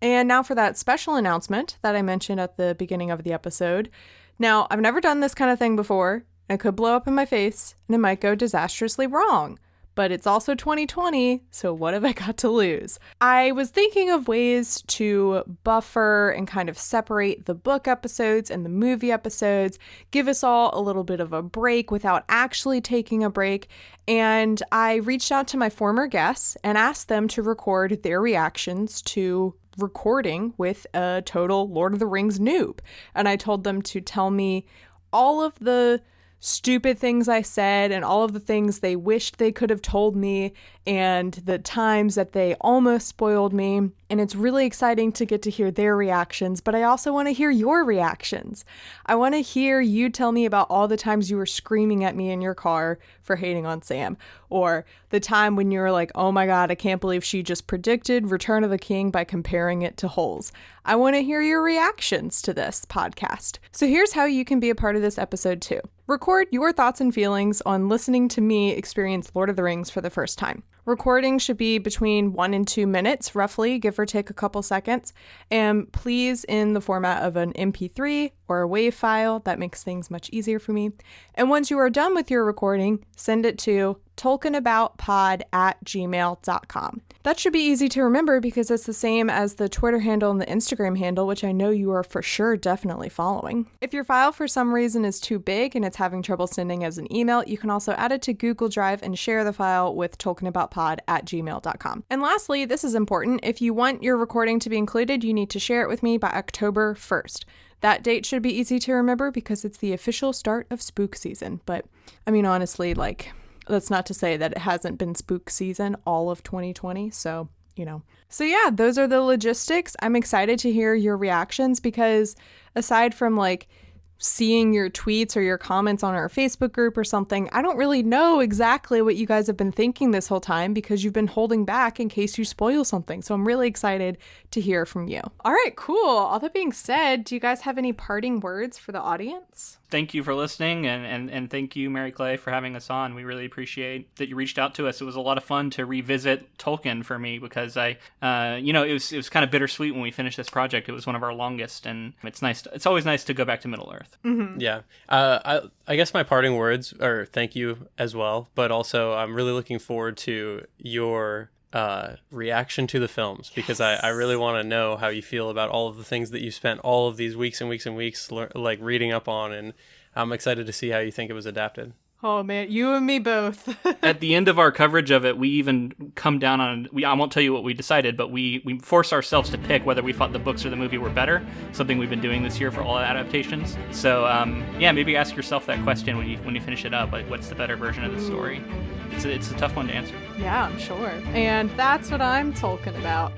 And now for that special announcement that I mentioned at the beginning of the episode. Now, I've never done this kind of thing before. It could blow up in my face and it might go disastrously wrong. But it's also 2020, so what have I got to lose? I was thinking of ways to buffer and kind of separate the book episodes and the movie episodes, give us all a little bit of a break without actually taking a break. And I reached out to my former guests and asked them to record their reactions to recording with a total Lord of the Rings noob. And I told them to tell me all of the stupid things I said and all of the things they wished they could have told me and the times that they almost spoiled me. And it's really exciting to get to hear their reactions, but I also want to hear your reactions. I want to hear you tell me about all the times you were screaming at me in your car for hating on Sam, or the time when you were like, oh my God, I can't believe she just predicted Return of the King by comparing it to Holes. I want to hear your reactions to this podcast. So here's how you can be a part of this episode too. Record your thoughts and feelings on listening to me experience Lord of the Rings for the first time. Recording should be between 1 and 2 minutes, roughly, give or take a couple seconds. And please in the format of an MP3 or a WAV file. That makes things much easier for me. And once you are done with your recording, send it to tolkienaboutpod@gmail.com. That should be easy to remember because it's the same as the Twitter handle and the Instagram handle, which I know you are for sure definitely following. If your file for some reason is too big and it's having trouble sending as an email, you can also add it to Google Drive and share the file with tolkienaboutpod@gmail.com. And lastly, this is important. If you want your recording to be included, you need to share it with me by October 1st. that date should be easy to remember because it's the official start of spook season. But I mean, honestly, like, that's not to say that it hasn't been spook season all of 2020. So, So yeah, those are the logistics. I'm excited to hear your reactions because aside from like seeing your tweets or your comments on our Facebook group or something, I don't really know exactly what you guys have been thinking this whole time because you've been holding back in case you spoil something. So I'm really excited to hear from you. All right, cool. All that being said, do you guys have any parting words for the audience? Thank you for listening, and thank you, Mary Clay, for having us on. We really appreciate that you reached out to us. It was a lot of fun to revisit Tolkien for me because it was kind of bittersweet when we finished this project. It was one of our longest, and it's always nice to go back to Middle Earth. Mm-hmm. Yeah. I guess my parting words are thank you as well, but also I'm really looking forward to your reaction to the films because I really want to know how you feel about all of the things that you spent all of these weeks and weeks and weeks like reading up on, and I'm excited to see how you think it was adapted. Oh man, you and me both. At the end of our coverage of it, we even come down on, I won't tell you what we decided, but we force ourselves to pick whether we thought the books or the movie were better, something we've been doing this year for all adaptations. So maybe ask yourself that question when you finish it up, like what's the better version of the story? It's a tough one to answer. Yeah, I'm sure. And that's what I'm talking about.